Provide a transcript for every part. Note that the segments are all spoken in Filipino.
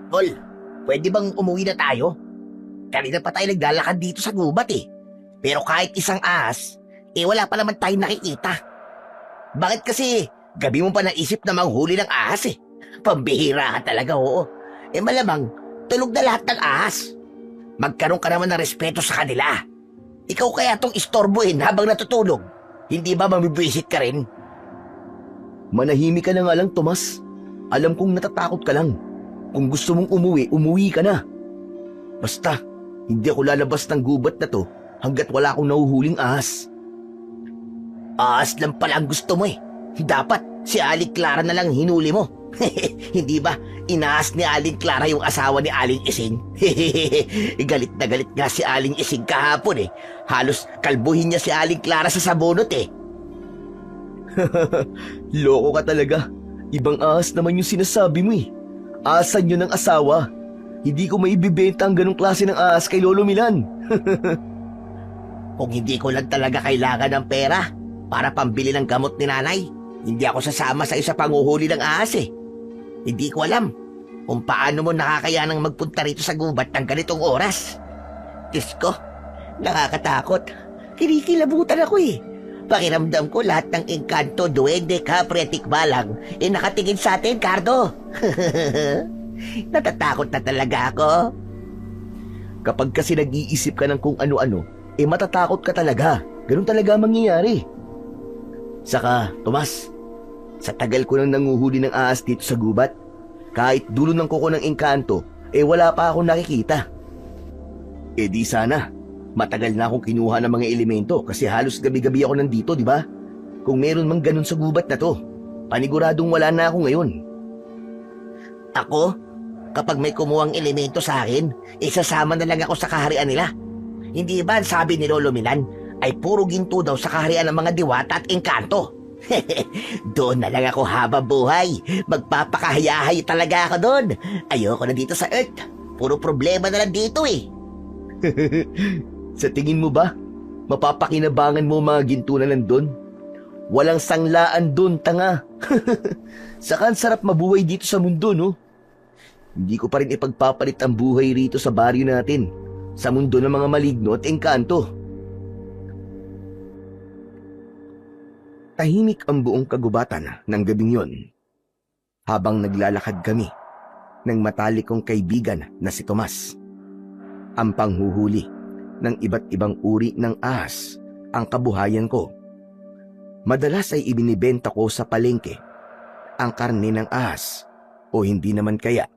Tol, pwede bang umuwi na tayo? Kanina pa tayo naglalakad dito sa gubat eh. Pero kahit isang ahas, wala pa naman tayong nakikita. Bakit kasi gabi mo pa naisip na manghuli ng ahas eh? Pambihira ka talaga, oo. Malamang, tulog na lahat ng ahas. Magkaroon ka naman ng respeto sa kanila. Ikaw kaya tong istorbohin habang natutulog. Hindi ba mamibwisit ka rin? Manahimik ka na nga lang, Tomas. Alam kong natatakot ka lang. Kung gusto mong umuwi, umuwi ka na. Basta, hindi ako lalabas ng gubat na to hanggat wala akong nahuhuling ahas. Ahas lang pala ang gusto mo eh. Dapat si Aling Clara na lang hinuli mo. Hindi ba inaas ni Aling Clara yung asawa ni Aling Ising? Galit na galit nga si Aling Ising kahapon eh. Halos kalbuhin niya si Aling Clara sa sabunot eh. Loko ka talaga. Ibang ahas naman yung sinasabi mo eh. Ahasan yun ng asawa. Hindi ko maibibenta ang ganong klase ng ahas kay Lolo Milan. Kung hindi ko lang talaga kailangan ng pera para pambili ng gamot ni nanay, hindi ako sasama sa isa panguhuli ng ahas eh. Hindi ko alam kung paano mo nakakayanang magpunta rito sa gubat ng ganitong oras. Diyos ko, nakakatakot. Kinikilabutan ako eh. Pakiramdam ko lahat ng engkanto, duwende, kapre, tikbalang nakatingin sa atin, Cardo. Natatakot na talaga ako. Kapag kasi nag-iisip ka ng kung ano-ano, matatakot ka talaga. Ganun talaga ang mangyayari. Saka, Tomas, sa tagal ko nang nanguhuli ng ahas dito sa gubat, kahit dulo ng kuko ng engkanto, wala pa akong nakikita. Di sana, matagal na akong kinuha ng mga elemento kasi halos gabi-gabi ako nandito, di ba? Kung meron mang ganun sa gubat na to, paniguradong wala na ako ngayon. Ako? Kapag may kumuhang elemento sa akin, isasama na lang ako sa kaharian nila. Hindi ba ang sabi ni Lolo Milan ay puro ginto daw sa kaharian ng mga diwata at engkanto? Doon na lang ako habang buhay. Magpapakahayahay talaga ako doon. Ayoko na dito sa Earth. Puro problema na lang dito eh. Sa tingin mo ba, mapapakinabangan mo mga ginto na nandun? Walang sanglaan dun, tanga. Saka ang sarap mabuhay dito sa mundo, no? Hindi ko pa rin ipagpapalit ang buhay rito sa baryo natin, sa mundo ng mga maligno at engkanto. Tahimik ang buong kagubatan ng gabing yon. Habang naglalakad kami ng matalik kong kaibigan na si Tomas. Ang panghuhuli ng iba't ibang uri ng ahas ang kabuhayan ko. Madalas ay ibinibenta ko sa palengke ang karne ng ahas o hindi naman kaya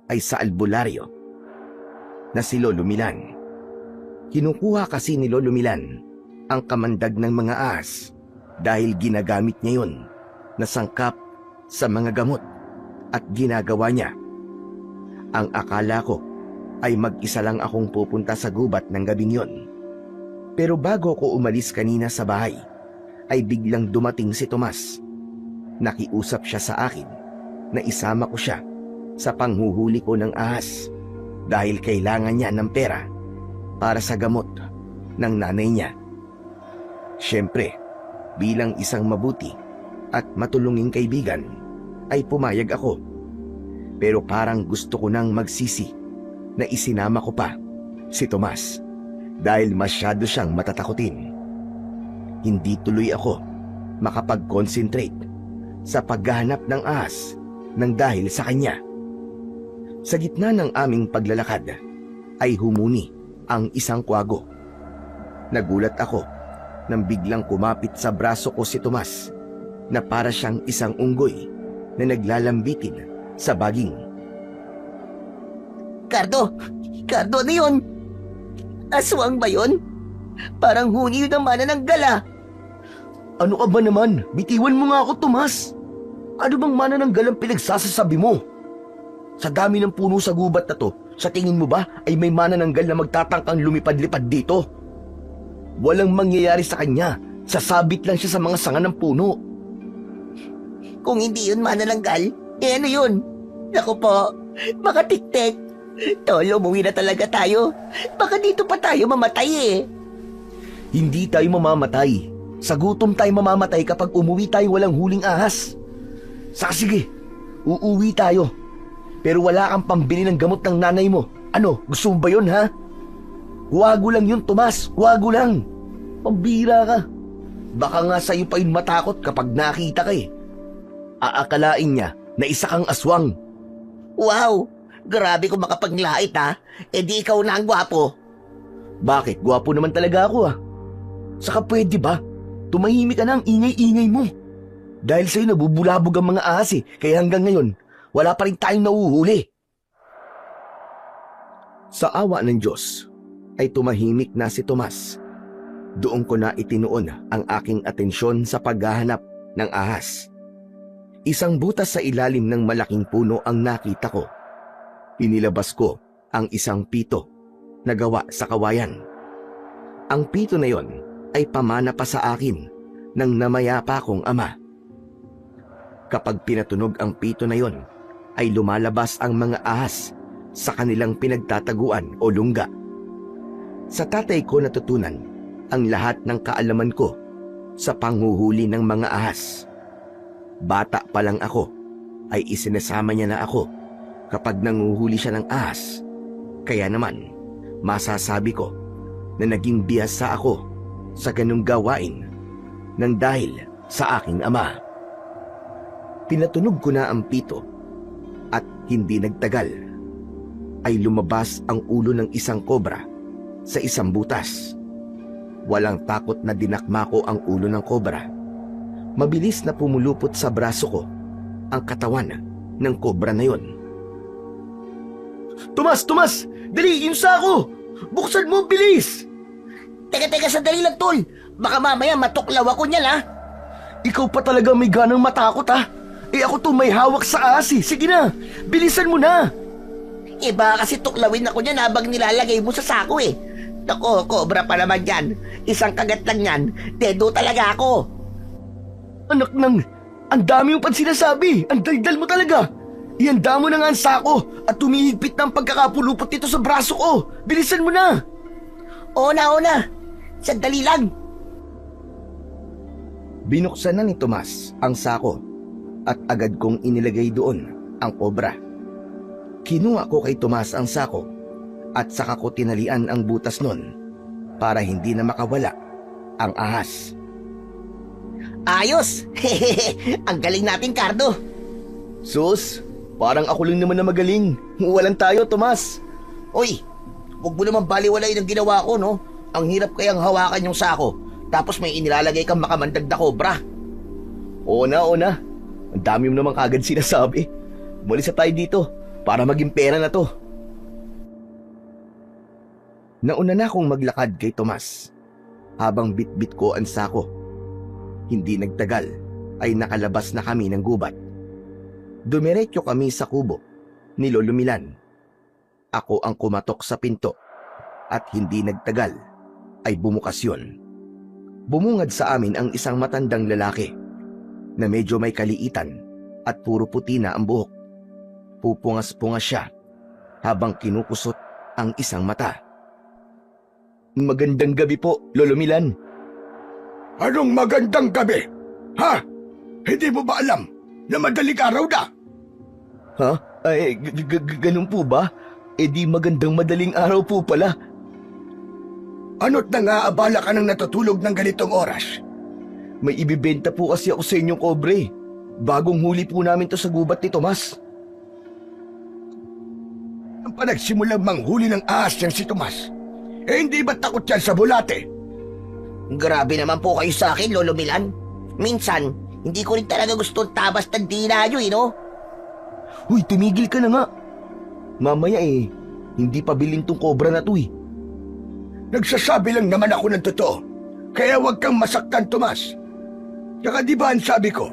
ay sa albularyo na si Lolo Milan. Kinukuha kasi ni Lolo Milan ang kamandag ng mga ahas dahil ginagamit niya yon na sangkap sa mga gamot at ginagawa niya. Ang akala ko ay mag-isa lang akong pupunta sa gubat ng gabing yon. Pero bago ko umalis kanina sa bahay, ay biglang dumating si Tomas. Nakiusap siya sa akin na isama ko siya sa panghuhuli ko ng ahas dahil kailangan niya ng pera para sa gamot ng nanay niya. Siyempre, bilang isang mabuti at matulunging kaibigan, ay pumayag ako. Pero parang gusto ko nang magsisi na isinama ko pa si Tomas dahil masyado siyang matatakutin. Hindi tuloy ako makapag-concentrate sa paghahanap ng ahas nang dahil sa kanya. Sa gitna ng aming paglalakad ay humuni ang isang kwago. Nagulat ako nang biglang kumapit sa braso ko si Tomas na para siyang isang unggoy na naglalambitin sa baging. Cardo! Cardo, ano yun? Aswang ba yun? Parang huni yun ang manananggal ah. Ano ka ba naman? Bitiwan mo nga ako, Tomas. Ano bang manananggal ang pinagsasasabi mo? Sa dami ng puno sa gubat na to, sa tingin mo ba ay may manananggal na magtatangkang lumipad-lipad dito? Walang mangyayari sa kanya. Sasabit lang siya sa mga sanga ng puno. Kung hindi yun manananggal, ano yun? Naku po, baka tik-tik. Tolo, umuwi na talaga tayo. Baka dito pa tayo mamatay eh. Hindi tayo mamamatay. Sa gutom tayo mamamatay kapag umuwi tayo walang huling ahas. Saka sige, uuwi tayo. pero wala kang pambili ng gamot ng nanay mo. Ano, gusto mo ba yun, ha? Wago lang yun, Tomas. Wago lang. Pambira ka. Baka nga sa'yo pa yun matakot kapag nakita ka eh. Aakalain niya na isa kang aswang. Wow! Grabe kung makapaglait ha. Eh di ikaw na ang gwapo. Bakit? Gwapo naman talaga ako ah. Saka pwede ba? Tumahimik ka na, ang ingay-ingay mo. Dahil sa'yo nabubulabog ang mga ahas eh, kaya hanggang ngayon, wala pa rin tayong nauhuli. Sa awa ng Diyos, ay tumahimik na si Tomas. Doon ko na itinuon ang aking atensyon sa paghahanap ng ahas. Isang butas sa ilalim ng malaking puno ang nakita ko. Inilabas ko ang isang pito na gawa sa kawayan. Ang pito na yon ay pamana pa sa akin ng namayapa kong ama. Kapag pinatunog ang pito na yon, ay lumalabas ang mga ahas sa kanilang pinagtataguan o lungga. Sa tatay ko natutunan ang lahat ng kaalaman ko sa panghuhuli ng mga ahas. Bata pa lang ako ay isinasama niya na ako kapag nanguhuli siya ng ahas. Kaya naman, masasabi ko na naging biyasa ako sa ganung gawain nang dahil sa aking ama. Pinatunog ko na ang pito at hindi nagtagal ay lumabas ang ulo ng isang kobra sa isang butas. Walang takot na dinakma ko ang ulo ng kobra. Mabilis na pumulupot sa braso ko ang katawan ng kobra na yon. Tomas! Tomas! Dali! Yung sako! Buksan mo! Bilis! Teka, sandali lang, tol. Baka mamaya matuklaw ako niyan, ha? Ikaw pa talaga may ganang matakot, ha? Eh ako to may hawak sa ahas eh. Sige na! Bilisan mo na! Eh baka kasi tuklawin ako niyan habang nilalagay mo sa sako eh. Nako, cobra pa naman yan. Isang kagat lang yan. Dedo talaga ako. Anak ng... Ang dami mo pang sinasabi! Ang daldal mo talaga! Ihanda mo na nga ang sako at tumihigpit ng pagkakapulupot nito sa braso ko! Bilisan mo na! Ona! Sandali lang. Binuksan na ni Tomas ang sako at agad kong inilagay doon ang kobra. Kinuha ko kay Tomas ang sako at saka ko tinalian ang butas nun para hindi na makawala ang ahas. Ayos! Ang galing natin, Cardo. Sus, parang ako lang naman na magaling. Walang tayo, Tomas. Uy, huwag mo naman baliwalay ng ginawa ko, no? Ang hirap kayang hawakan yung sako, tapos may inilalagay kang makamandag na kobra. Oo na. Ang dami mo naman kagad sinasabi. Umalis na tayo dito para maging pera na to. Nauna na akong maglakad kay Tomas habang bitbit ko ang sako. Hindi nagtagal ay nakalabas na kami ng gubat. Dumiretso kami sa kubo ni Lolo Milan. Ako ang kumatok sa pinto at hindi nagtagal ay bumukas yun. Bumungad sa amin ang isang matandang lalaki na medyo may kaliitan at puro puti na ang buhok. Pupungas-pungas siya habang kinukusot ang isang mata. Magandang gabi po, Lolo Milan. Anong magandang gabi? Ha? Hindi mo ba alam na madaling araw na? Ha? Ay, ganun po ba? Eh di magandang madaling araw po pala. Ano't nangaabala ka ng natutulog ng ganitong oras? May ibibenta po kasi ako sa inyong kobre. Bagong huli po namin to sa gubat ni Tomas. Ang panagsimulang manghuli ng ahas niyang si Tomas, eh hindi ba takot yan sa bulate? Grabe naman po kayo sa akin, Lolo Milan. Minsan, hindi ko rin talaga gusto tabas ng dila nyo, no? Uy, tumigil ka na nga. Mamaya hindi pa bilhin tong kobra na to eh. Nagsasabi lang naman ako ng totoo, kaya huwag kang masaktan, Tomas. Tsaka di ba ang sabi ko,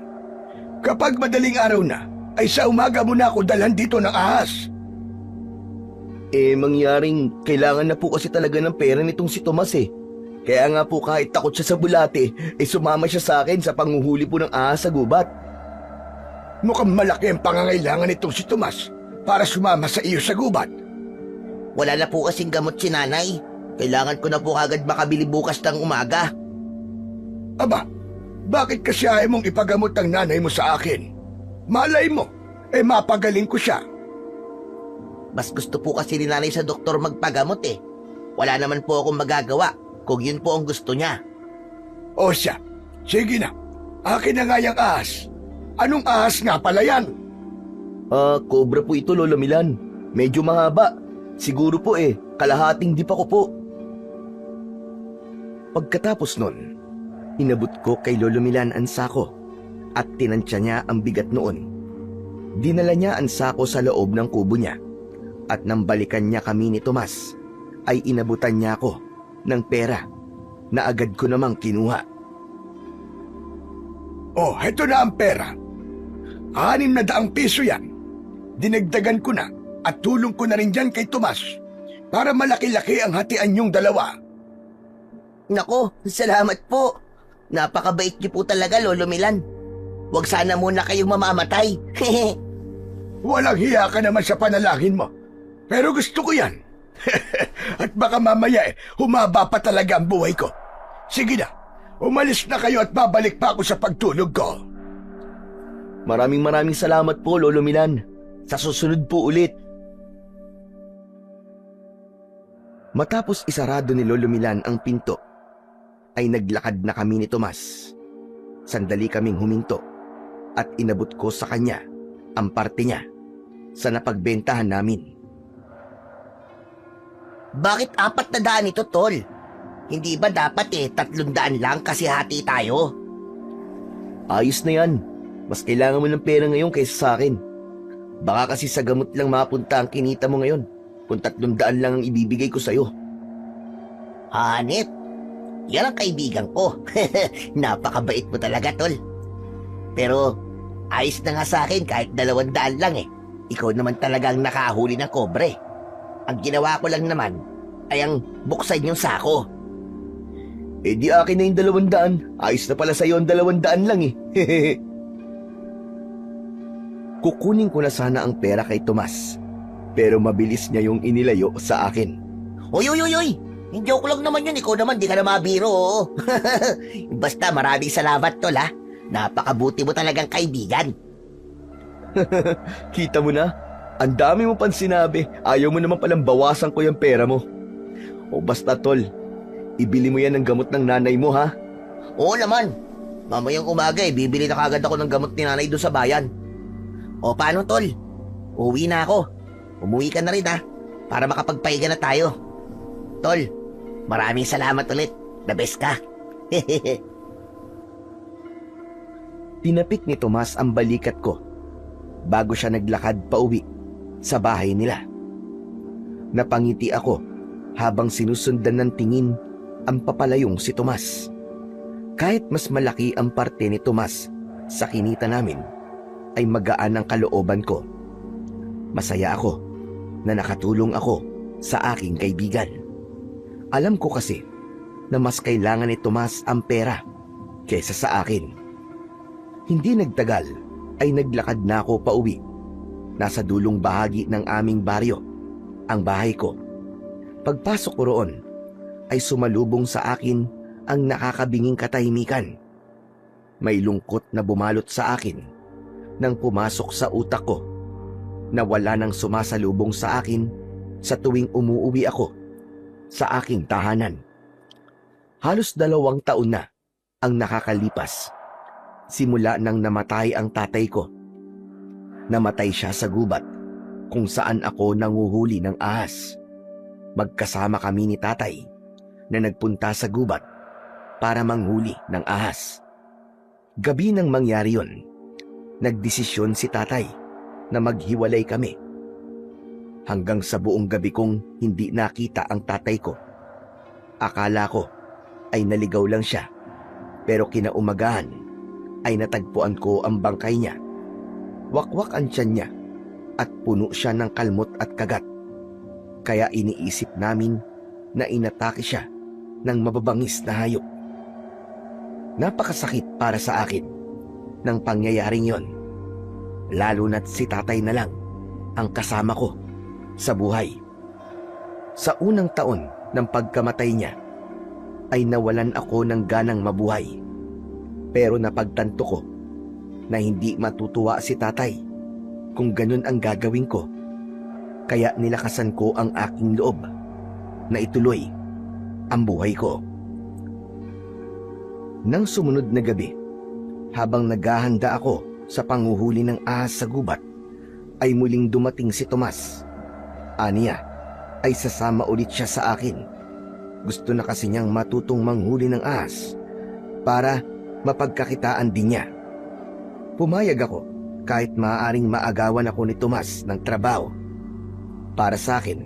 kapag madaling araw na, ay sa umaga mo na ako dalhan dito ng ahas. Mangyaring kailangan na po kasi talaga ng pera nitong si Tomas eh. Kaya nga po kahit takot siya sa bulate, sumama siya sa akin sa panguhuli po ng ahas sa gubat. Mukhang malaki ang pangangailangan nitong si Tomas para sumama sa iyo sa gubat. Wala na po kasing gamot si nanay. Kailangan ko na po agad makabili bukas ng umaga. Aba, bakit kasi ayaw mong ipagamot ang nanay mo sa akin? Malay mo, mapagaling ko siya. Mas gusto po kasi ni nanay sa doktor magpagamot eh. Wala naman po akong magagawa kung yun po ang gusto niya. O siya, sige na. Akin na nga yung ahas. Anong ahas nga pala yan? Cobra po ito, Lolo Milan. Medyo mahaba. Siguro po kalahating dipa ko po. Pagkatapos nun, inabot ko kay Lolo Milan ang sako at tinansya niya ang bigat noon. Dinala niya ang sako sa loob ng kubo niya at nang balikan niya kami ni Tomas, ay inabutan niya ako ng pera na agad ko namang kinuha. Oh, heto na ang pera. 600 piso yan. Dinagdagan ko na at tulong ko na rin dyan kay Tomas para malaki-laki ang hatian yung dalawa. Nako, salamat po. Napakabait niyo po talaga, Lolo Milan. Huwag sana muna kayong mamamatay. Walang hiya ka naman sa panalangin mo. Pero gusto ko yan. At baka mamaya humaba pa talaga ang buhay ko. Sige na, umalis na kayo at babalik pa ako sa pagtulog ko. Maraming salamat po, Lolo Milan. Sa susunod po ulit. Matapos isarado ni Lolo Milan ang pinto, ay naglakad na kami ni Tomas. Sandali kaming huminto at inabot ko sa kanya ang parte niya sa napagbentahan namin. Bakit 400 ito, Tol? Hindi ba dapat 300 lang kasi hati tayo? Ayos na yan. Mas kailangan mo ng pera ngayon kaysa sa akin. Baka kasi sa gamot lang mapunta ang kinita mo ngayon kung 300 lang ang ibibigay ko sa'yo. Hanip, yan ang kaibigan ko. Napakabait mo talaga, Tol. Pero ayos na nga sa akin kahit 200 lang eh. Ikaw naman talagang nakahuli ng kobre. Ang ginawa ko lang naman ay ang buksan yung sako. Di akin na yung 200. Ayos na pala sa'yo ang 200 lang eh. Kukunin ko na sana ang pera kay Tomas, pero mabilis niya yung inilayo sa akin. Oy! Joke lang naman yun. Ikaw naman, di ka na mabiro. Basta maraming salamat, Tol, ha? Napakabuti mo talagang kaibigan. Kita mo na? Ang dami mo pang sinabi. Ayaw mo naman palang bawasan ko yung pera mo. O basta, Tol, ibili mo yan ng gamot ng nanay mo, ha? Oo naman. Mamayang umaga bibili na kagad ako ng gamot ni nanay doon sa bayan. O paano, Tol? Uwi na ako. Umuwi ka na rin, ha? Para makapagpahinga na tayo. Tol, maraming salamat ulit. The best ka. Tinapik ni Tomas ang balikat ko bago siya naglakad pauwi sa bahay nila. Napangiti ako habang sinusundan ng tingin ang papalayong si Tomas. Kahit mas malaki ang parte ni Tomas sa kinita namin, ay magaan ang kalooban ko. Masaya ako na nakatulong ako sa aking kaibigan. Alam ko kasi na mas kailangan ni Tomas ang pera kaysa sa akin. Hindi nagtagal ay naglakad na ako pauwi. Nasa dulong bahagi ng aming baryo ang bahay ko. Pagpasok ko roon ay sumalubong sa akin ang nakakabinging katahimikan. May lungkot na bumalot sa akin nang pumasok sa utak ko na wala nang sumasalubong sa akin sa tuwing umuuwi ako sa aking tahanan. Halos 2 taon na ang nakakalipas simula nang namatay ang tatay ko. Namatay siya sa gubat kung saan ako nanguhuli ng ahas. Magkasama kami ni tatay na nagpunta sa gubat para manghuli ng ahas. Gabi nang mangyari yon, nagdesisyon si tatay na maghiwalay kami. Hanggang sa buong gabi kong hindi nakita ang tatay ko. Akala ko ay naligaw lang siya, pero kinaumagahan ay natagpuan ko ang bangkay niya. Wakwak ang tiyan niya at puno siya ng kalmot at kagat. Kaya iniisip namin na inatake siya ng mababangis na hayop. Napakasakit para sa akin ng pangyayaring yon, lalo na't si tatay na lang ang kasama ko sa buhay. Sa unang taon ng pagkamatay niya ay nawalan ako ng ganang mabuhay. Pero napagtanto ko na hindi matutuwa si tatay kung ganun ang gagawin ko. Kaya nilakasan ko ang aking loob na ituloy ang buhay ko. Nang sumunod na gabi, habang naghahanda ako sa panghuhuli ng ahas sa gubat, ay muling dumating si Tomas. Aniya ay sasama ulit siya sa akin. Gusto na kasi niyang matutong manghuli ng ahas para mapagkakitaan din niya. Pumayag ako kahit maaaring maagawan ako ni Tomas ng trabaho. Para sa akin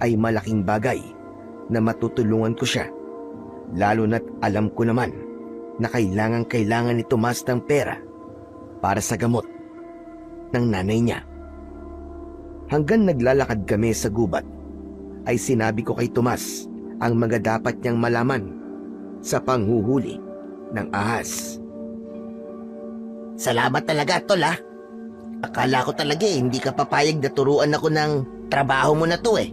ay malaking bagay na matutulungan ko siya, lalo na't alam ko naman na kailangan ni Tomas ng pera para sa gamot ng nanay niya. Hanggang naglalakad kami sa gubat, ay sinabi ko kay Tomas ang mga dapat niyang malaman sa panghuhuli ng ahas. Salamat talaga, tol ha. Akala ko talaga hindi ka papayag na turuan ako ng trabaho mo na to eh.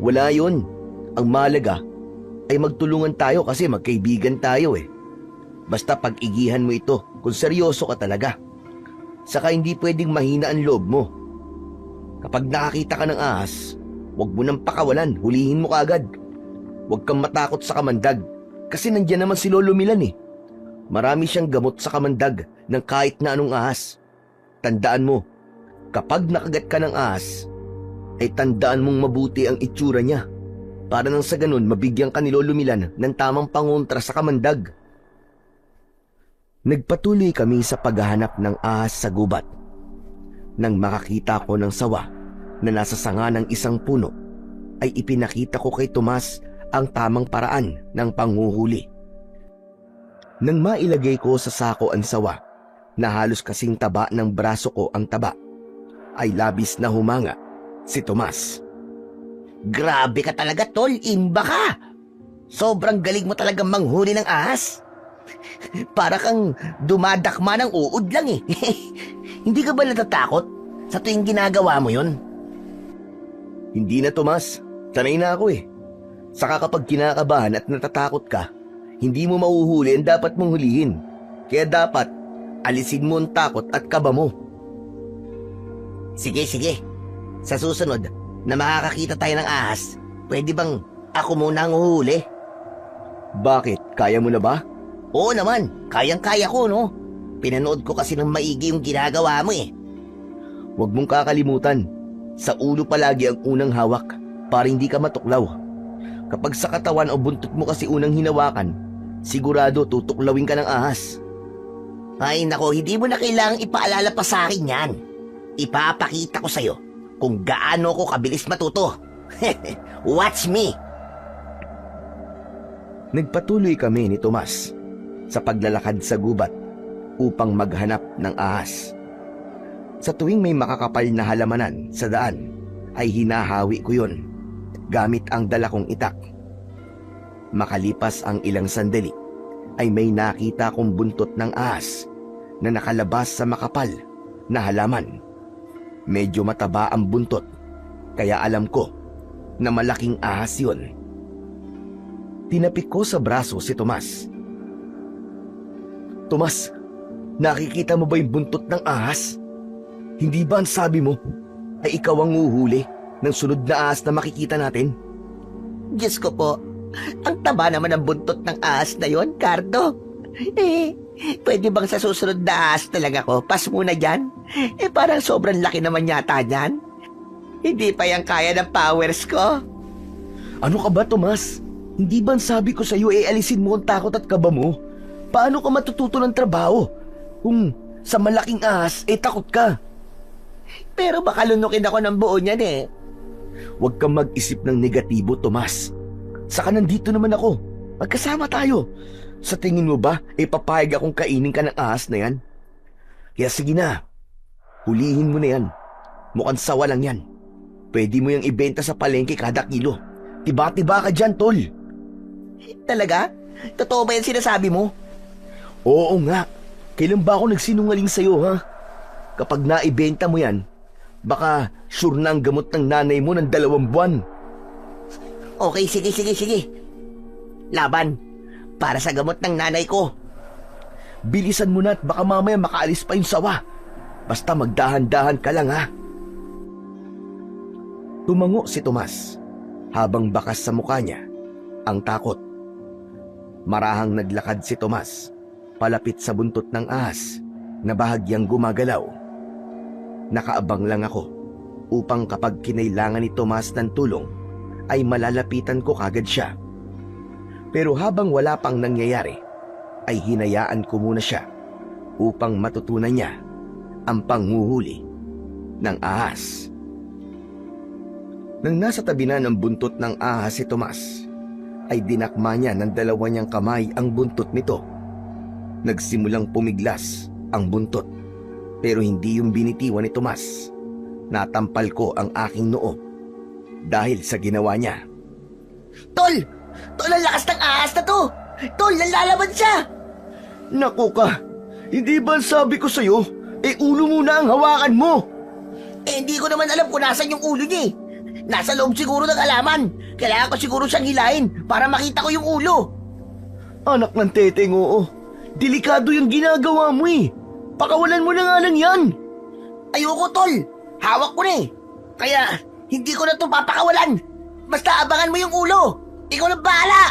Wala yun. Ang mahalaga ay magtulungan tayo kasi magkaibigan tayo eh. Basta pag-igihan mo ito kung seryoso ka talaga. Saka hindi pwedeng mahina ang loob mo. Kapag nakakita ka ng ahas, huwag mo nang pakawalan, hulihin mo kaagad. Huwag kang matakot sa kamandag kasi nandiyan naman si Lolo Milan eh. Marami siyang gamot sa kamandag ng kahit na anong ahas. Tandaan mo, kapag nakagat ka ng ahas, ay tandaan mong mabuti ang itsura niya para nang sa ganun mabigyan ka ni Lolo Milan ng tamang pangontra sa kamandag. Nagpatuloy kami sa paghahanap ng ahas sa gubat. Nang makakita ko ng sawa na nasa sanga ng isang puno, ay ipinakita ko kay Tomas ang tamang paraan ng panghuhuli. Nang mailagay ko sa sako ang sawa, na halos kasing taba ng braso ko ang taba, ay labis na humanga si Tomas. Grabe ka talaga, tol. Imba ka. Sobrang galing mo talagang manghuli ng ahas. Para kang dumadakma ng uod lang eh. Hindi ka ba natatakot sa tuwing ginagawa mo yun? Hindi na, Tomas. Sanay na ako eh. Saka kapag kinakabahan at natatakot ka, hindi mo mahuhuli ang dapat mong hulihin. Kaya dapat alisin mo ang takot at kaba mo. Sige. Sa susunod na makakakita tayo ng ahas, pwede bang ako muna ang uhuli? Bakit? Kaya mo na ba? Oo naman, kayang-kaya ko no. Pinanood ko kasi ng maigi yung ginagawa mo eh. Huwag mong kakalimutan, sa ulo palagi ang unang hawak para hindi ka matuklaw. Kapag sa katawan o buntot mo kasi unang hinawakan, sigurado tutuklawin ka ng ahas. Ay nako, hindi mo na kailangang ipaalala pa sa akin yan. Ipapakita ko sa'yo kung gaano ko kabilis matuto. Watch me! Nagpatuloy kami ni Tomas sa paglalakad sa gubat upang maghanap ng ahas. Sa tuwing may makakapal na halamanan sa daan, ay hinahawi ko yun gamit ang dala kong itak. Makalipas ang ilang sandali, ay may nakita kong buntot ng ahas na nakalabas sa makapal na halaman. Medyo mataba ang buntot, kaya alam ko na malaking ahas yun. Tinapik ko sa braso si Tomas. Tomas, nakikita mo ba yung buntot ng ahas? Hindi ba ang sabi mo ay ikaw ang uhuli ng sunod na ahas na makikita natin? Diyos ko po, ang taba naman ng buntot ng ahas na yon, Cardo. Pwede bang sa susunod na ahas talaga ko? Pas muna dyan. Parang sobrang laki naman yata dyan. Hindi pa yan kaya ng powers ko. Ano ka ba, Tomas? Hindi ba ang sabi ko sa'yo alisin mo ang takot at kaba mo? Paano ka matututo ng trabaho kung sa malaking ahas takot ka? Pero baka lunukin ako ng buo niyan eh. Huwag kang mag-isip ng negatibo, Tomas. Saka nandito naman ako. Magkasama tayo. Sa tingin mo ba, papayag akong kainin ka ng ahas na yan? Kaya sige na, hulihin mo na yan. Mukhang sawa lang yan. Pwede mo yung ibenta sa palengke kada kilo. Tiba-tiba ka dyan, tol. Talaga? Totoo ba yan sinasabi mo? Oo nga. Kailan ba ako nagsinungaling sa'yo, ha? Kapag naibenta mo yan, baka sure na ang gamot ng nanay mo ng 2 buwan. Okay, sige. Laban. Para sa gamot ng nanay ko. Bilisan mo na at baka mamaya makaalis pa yung sawa. Basta magdahan-dahan ka lang, ha? Tumango si Tomas habang bakas sa mukha niya ang takot. Marahang naglakad si Tomas palapit sa buntot ng ahas na bahagyang gumagalaw. Nakaabang lang ako upang kapag kinailangan ni Tomas ng tulong ay malalapitan ko kagad siya. Pero habang wala pang nangyayari ay hinayaan ko muna siya upang matutunan niya ang panghuhuli ng ahas. Nang nasa tabi na ng buntot ng ahas si Tomas, ay dinakma niya ng dalawa niyang kamay ang buntot nito. Nagsimulang pumiglas ang buntot, pero hindi yung binitiwan ni Tomas. Natampal ko ang aking noo dahil sa ginawa niya. Tol! Tol, ang lakas ng ahas na to! Tol, nalalaban siya! Naku ka! Hindi ba sabi ko sa'yo, ulo muna ang hawakan mo? Hindi ko naman alam kung nasan yung ulo niya eh. Nasa loob siguro ng halaman. Kailangan ko siguro siyang hilahin para makita ko yung ulo. Anak ng teteng, oo. Delikado yung ginagawa mo eh. Pakawalan mo na nga lang yan. Ayoko, Tol. Hawak ko na eh. Kaya, hindi ko na ito papakawalan. Basta abangan mo yung ulo. Ikaw na bahala.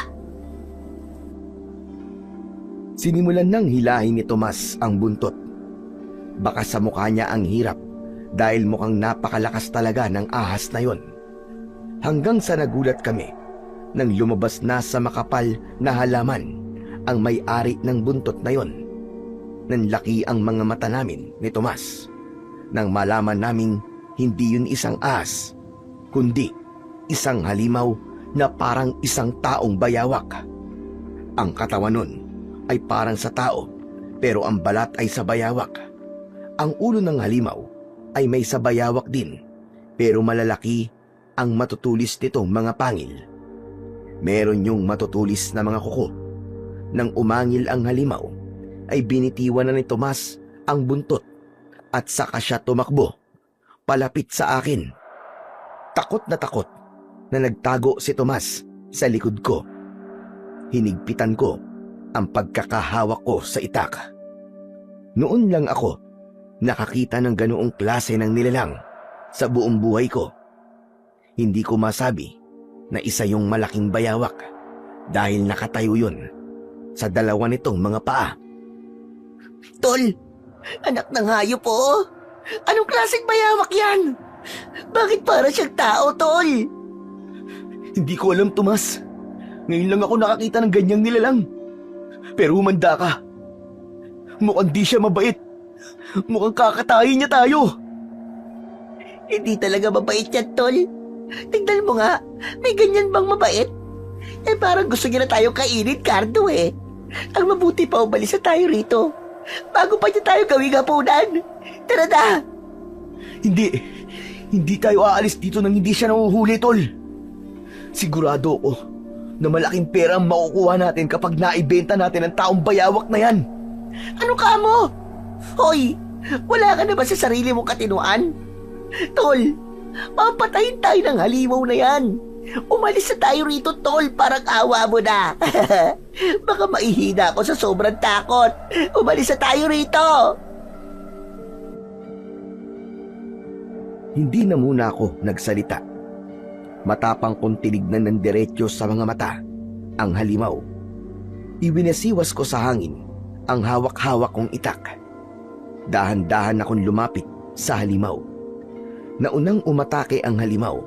Sinimulan nang hilahin ni Tomas ang buntot. Baka sa mukha niya ang hirap dahil mukhang napakalakas talaga ng ahas na yon. Hanggang sa nagulat kami nang lumabas na sa makapal na halaman ang may-ari ng buntot na yon. Nanlaki ang mga mata namin ni Tomas nang malaman naming hindi yun isang ahas, kundi isang halimaw na parang isang taong bayawak. Ang katawan nun ay parang sa tao, pero ang balat ay sa bayawak. Ang ulo ng halimaw ay may sa bayawak din, pero malalaki ang matutulis nitong mga pangil. Meron yung matutulis na mga kuko. Nang umangil ang halimaw, ay binitiwan na ni Tomas ang buntot at saka siya tumakbo palapit sa akin. Takot na nagtago si Tomas sa likod ko. Hinigpitan ko ang pagkakahawak ko sa itak. Noon lang ako nakakita ng ganoong klase ng nilalang sa buong buhay ko. Hindi ko masabi na isa yung malaking bayawak dahil nakatayo yun sa dalawa nitong mga paa. Tol, anak ng hayop po. Anong klaseng bayawak yan? Bakit para siyang tao, Tol? Hindi ko alam, Tomas. Ngayon lang ako nakakita ng ganyang nilalang. Pero humanda ka. Mukhang di siya mabait. Mukhang kakatayin niya tayo. Hindi talaga mabait yan, Tol. Tignan mo nga, may ganyan bang mabait? Parang gusto niya na tayong kainin, Cardo eh. Ang mabuti pa umalis na tayo rito. Bago pa niya tayo gawing hapunan. Tara na! Hindi tayo aalis dito nang hindi siya nahuhuli, Tol. Sigurado ako na malaking pera ang makukuha natin kapag naibenta natin ang taong bayawak na yan. Ano ka mo? Hoy, wala ka na ba sa sarili mong katinuan? Tol, papatayin tayo ng halimaw na yan. Umalis na tayo rito, Tol, parang awa mo na. Baka maihina ako sa sobrang takot. Umalis na tayo rito. Hindi na muna ako nagsalita. Matapang kong tinignan ng diretsyo sa mga mata ang halimaw. Iwinasiwas ko sa hangin ang hawak-hawak kong itak. Dahan-dahan akong lumapit sa halimaw. Naunang umatake ang halimaw.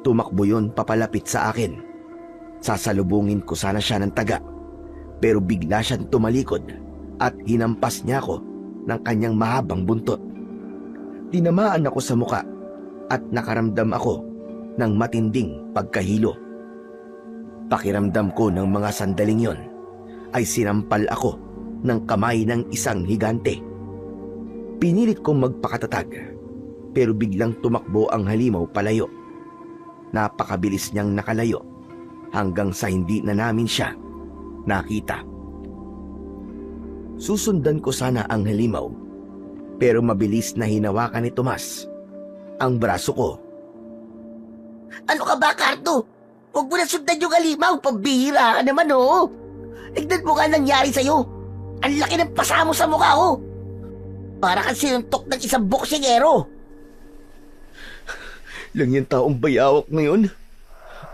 Tumakbo yon papalapit sa akin. Sasalubungin ko sana siya ng taga, pero bigla siyang tumalikod at hinampas niya ako ng kanyang mahabang buntot. Tinamaan ako sa muka at nakaramdam ako ng matinding pagkahilo. Pakiramdam ko ng mga sandaling yon ay sinampal ako ng kamay ng isang higante. Pinilit kong magpakatatag, pero biglang tumakbo ang halimaw palayo. Napakabilis niyang nakalayo hanggang sa hindi na namin siya nakita. Susundan ko sana ang halimaw, pero mabilis na hinawakan ni Tomas ang braso ko. Ano ka ba, Cardo? Huwag mo na sundan yung halimaw. Pambihira ka naman, oh. Tignan mo nga nangyari sa'yo. Ang laki ng pasa mo sa mukha ko. Para kang sinuntok ng isang boksingero. lang yung taong bayawak ngayon.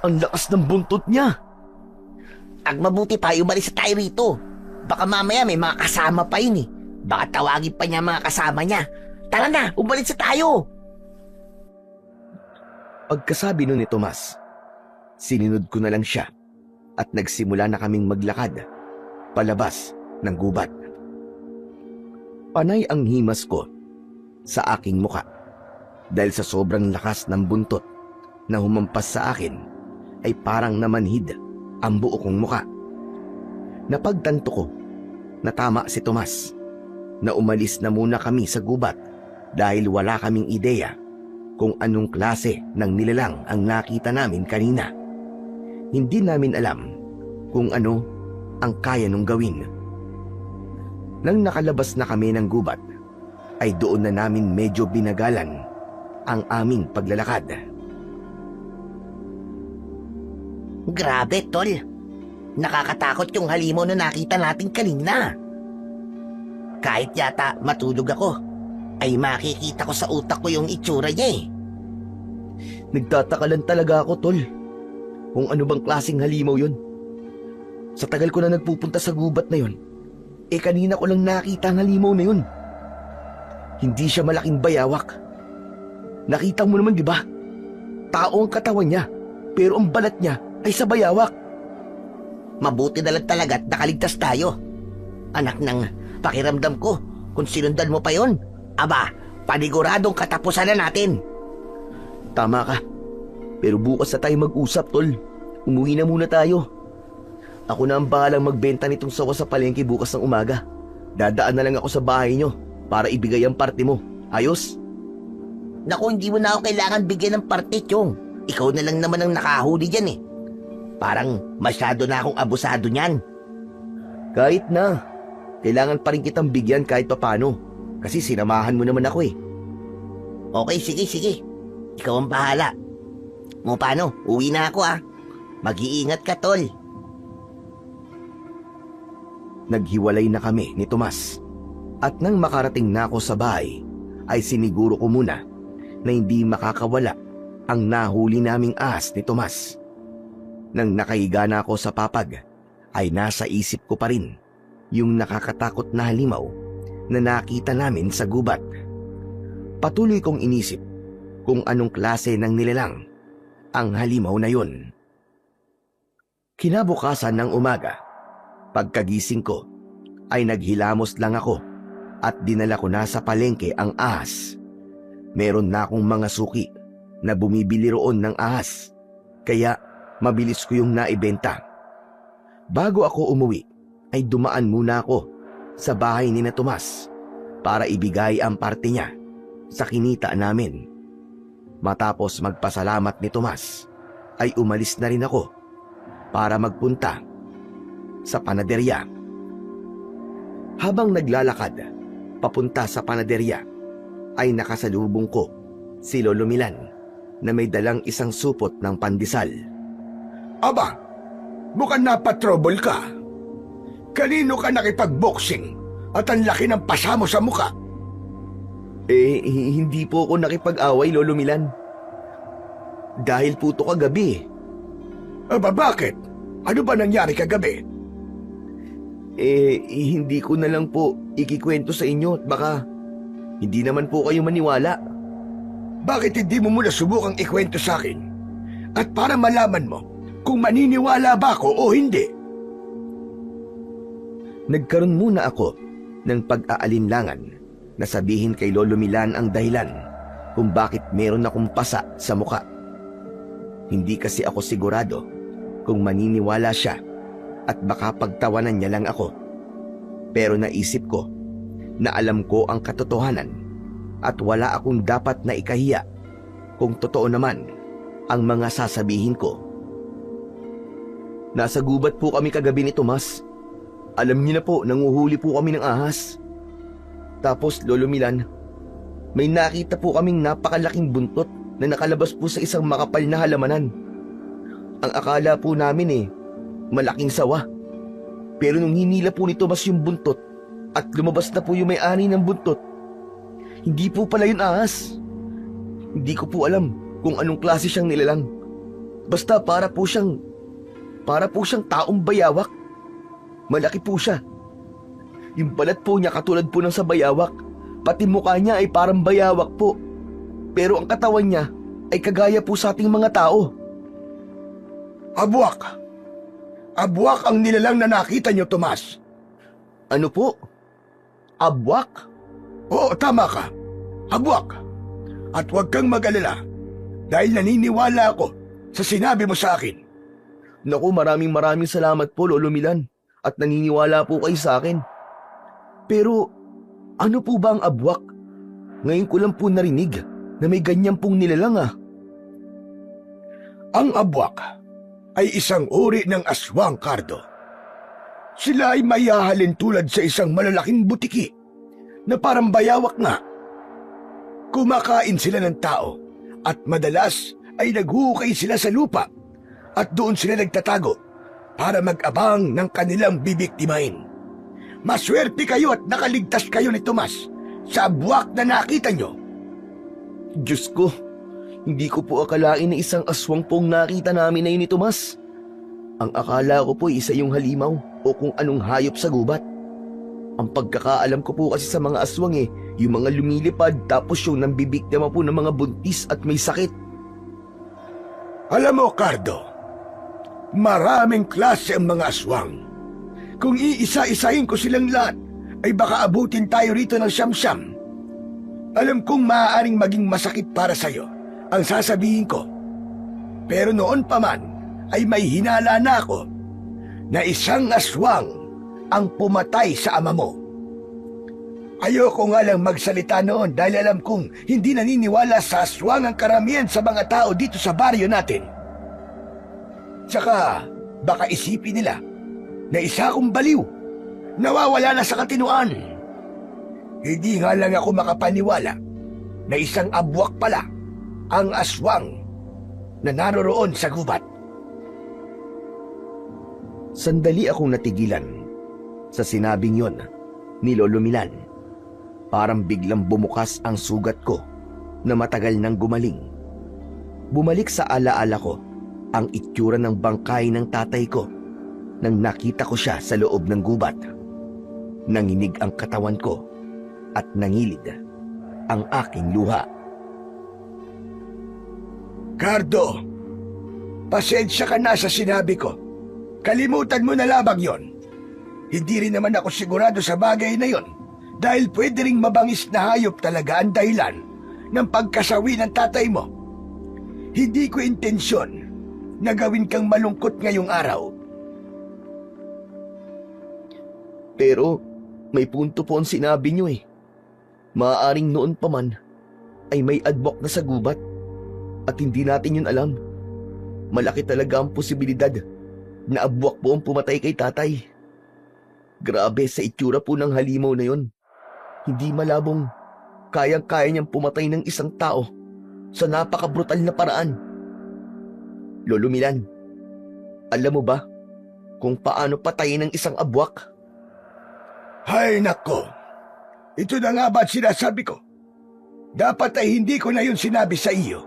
Ang lakas ng buntot niya. Ang mabuti pa, umalis tayo rito. Baka mamaya may mga kasama pa yun eh. Baka tawagin pa niya mga kasama niya. Tara na, umalis tayo. Pagkasabi nun ni Tomas, sinunod ko na lang siya at nagsimula na kaming maglakad palabas ng gubat. Panay ang himas ko sa aking muka dahil sa sobrang lakas ng buntot na humampas sa akin ay parang namanhid ang buo kong muka. Napagtanto ko na tama si Tomas na umalis na muna kami sa gubat dahil wala kaming ideya kung anong klase ng nilalang ang nakita namin kanina. Hindi namin alam kung ano ang kaya nung gawin. Nang nakalabas na kami ng gubat, ay doon na namin medyo binagalan ang aming paglalakad. Grabe, tol. Nakakatakot yung halimaw na nakita natin kanina. Kahit yata matulog ako, ay makikita ko sa utak ko yung itsura niya eh. Nagtataka lang talaga ako, tol, kung ano bang klaseng halimaw yun. Sa tagal ko na nagpupunta sa gubat na yun, kanina ko lang nakita ang halimaw na yun. Hindi siya malaking bayawak. Nakita mo naman, di ba? Tao ang katawan niya, pero ang balat niya ay sa bayawak. Mabuti na lang talaga at nakaligtas tayo. Anak ng pakiramdam ko, kung sinundan mo pa yon, aba, paniguradong katapusan na natin. Tama ka. Pero bukas na tayo mag-usap, tol. Umuwi na muna tayo. Ako na ang bahalang magbenta nitong sawa sa palengke bukas ng umaga. Dadaan na lang ako sa bahay nyo para ibigay ang parte mo. Ayos? Naku, hindi mo na ako kailangan bigyan ng parte, Chong. Ikaw na lang naman ang nakahuli dyan eh. Parang masyado na akong abusado niyan. Kahit na. Kailangan pa rin kitang bigyan kahit papano. Kasi sinamahan mo naman ako eh. Okay, sige. Ikaw ang bahala. Mo paano, uwi na ako ah. Mag-iingat ka, tol. Naghiwalay na kami ni Tomas. At nang makarating na ako sa bahay, ay siniguro ko muna na hindi makakawala ang nahuli naming ahas ni Tomas. Nang nakahiga na ako sa papag, ay nasa isip ko pa rin yung nakakatakot na halimaw na nakita namin sa gubat. Patuloy kong inisip kung anong klase ng nilalang ang halimaw na yun. Kinabukasan ng umaga, pagkagising ko ay naghilamos lang ako at dinala ko na sa palengke ang ahas. Meron na akong mga suki na bumibili roon ng ahas, kaya mabilis ko yung naibenta. Bago ako umuwi, ay dumaan muna ako sa bahay ni na Tomas para ibigay ang parte niya sa kinita namin. Matapos magpasalamat ni Tomas, ay umalis na rin ako para magpunta sa panaderya. Habang naglalakad papunta sa panaderya, ay nakasalubong ko si Lolo Milan na may dalang isang supot ng pandesal. Aba, mukhang napatrouble ka. Kanino ka nakipag-boxing at ang laki ng pasa mo sa muka? Hindi po ako nakipag-away, Lolo Milan. Dahil po ito kagabi. Aba, bakit? Ano ba nangyari kagabi? Hindi ko na lang po ikikwento sa inyo at baka hindi naman po kayo maniwala. Bakit hindi mo muna subukang ikwento sa akin? At para malaman mo kung maniniwala ba ako o hindi. Nagkaroon muna ako ng pag-aalinlangan na sabihin kay Lolo Milan ang dahilan kung bakit meron akong pasa sa muka. Hindi kasi ako sigurado kung maniniwala siya at baka pagtawanan niya lang ako. Pero naisip ko na alam ko ang katotohanan at wala akong dapat na ikahiya kung totoo naman ang mga sasabihin ko. Nasa gubat po kami kagabi ni Tomas. Alam niyo na po, nanguhuli po kami ng ahas. Tapos, Lolo Milan, may nakita po kaming napakalaking buntot na nakalabas po sa isang makapal na halamanan. Ang akala po namin malaking sawa. Pero nung hinila po ni Tomas yung buntot at lumabas na po yung may-ani ng buntot, hindi po pala yun ahas. Hindi ko po alam kung anong klase siyang nilalang. Basta para po siyang taong bayawak. Malaki po siya. Yung balat po niya katulad po ng sa bayawak. Pati mukha niya ay parang bayawak po. Pero ang katawan niya ay kagaya po sa ating mga tao. Abwak! Abwak ang nilalang na nakita niyo, Tomas. Ano po? Abwak? Oo, tama ka. Abwak. At huwag kang mag-alala dahil naniniwala ako sa sinabi mo sa akin. Naku, maraming salamat po, Lolo Milan. At naniniwala po kayo sa akin. Pero, ano po ba ang abwak? Ngayon ko lang po narinig na may ganyan pong nilalang Ang abwak ay isang uri ng aswang, Cardo. Sila ay mayahalin tulad sa isang malalaking butiki na parang bayawak nga. Kumakain sila ng tao at madalas ay naghuhukay sila sa lupa at doon sila nagtatago para mag-abang ng kanilang bibiktimahin. Maswerte kayo at nakaligtas kayo ni Tomas sa abwak na nakita nyo. Diyos ko, hindi ko po akalain na isang aswang pong nakita namin na yun ni Tomas. Ang akala ko po isa yung halimaw o kung anong hayop sa gubat. Ang pagkakaalam ko po kasi sa mga aswang yung mga lumilipad tapos yung nambibiktima po ng mga buntis at may sakit. Alam mo, Cardo, maraming klase ang mga aswang. Kung iisa-isahin ko silang lahat, ay baka abutin tayo rito ng siyam-siyam. Alam kong maaaring maging masakit para sa'yo ang sasabihin ko. Pero noon pa man, ay may hinala na ako na isang aswang ang pumatay sa ama mo. Ayoko nga lang magsalita noon dahil alam kong hindi naniniwala sa aswang ang karamihan sa mga tao dito sa baryo natin. Tsaka baka isipin nila na isa akong baliw, nawawala na sa katinuan. Hindi nga lang ako makapaniwala na isang abwak pala ang aswang na naroroon sa gubat. Sandali akong natigilan sa sinabing yon ni Lolo Milan. Parang biglang bumukas ang sugat ko na matagal nang gumaling. Bumalik sa alaala ko ang itsura ng bangkay ng tatay ko nang nakita ko siya sa loob ng gubat. Nanginig ang katawan ko at nangilid ang aking luha. Cardo, pasensya ka na sa sinabi ko. Kalimutan mo na lamang yon. Hindi rin naman ako sigurado sa bagay na yon dahil pwede ring mabangis na hayop talaga ang dahilan ng pagkasawi ng tatay mo. Hindi ko intensyon na gawin kang malungkot ngayong araw. Pero may punto po ang sinabi niyo Maaaring noon pa man ay may adbok na sa gubat at hindi natin yun alam. Malaki talaga ang posibilidad na abwak po ang pumatay kay tatay. Grabe sa itsura po ng halimaw na yon. Hindi malabong kayang-kaya niyang pumatay ng isang tao sa napakabrutal na paraan. Lolo Milan, alam mo ba kung paano patayin ng isang abwak? Hay nako, ito na nga ba't sinasabi ko? Dapat ay hindi ko na yun sinabi sa iyo.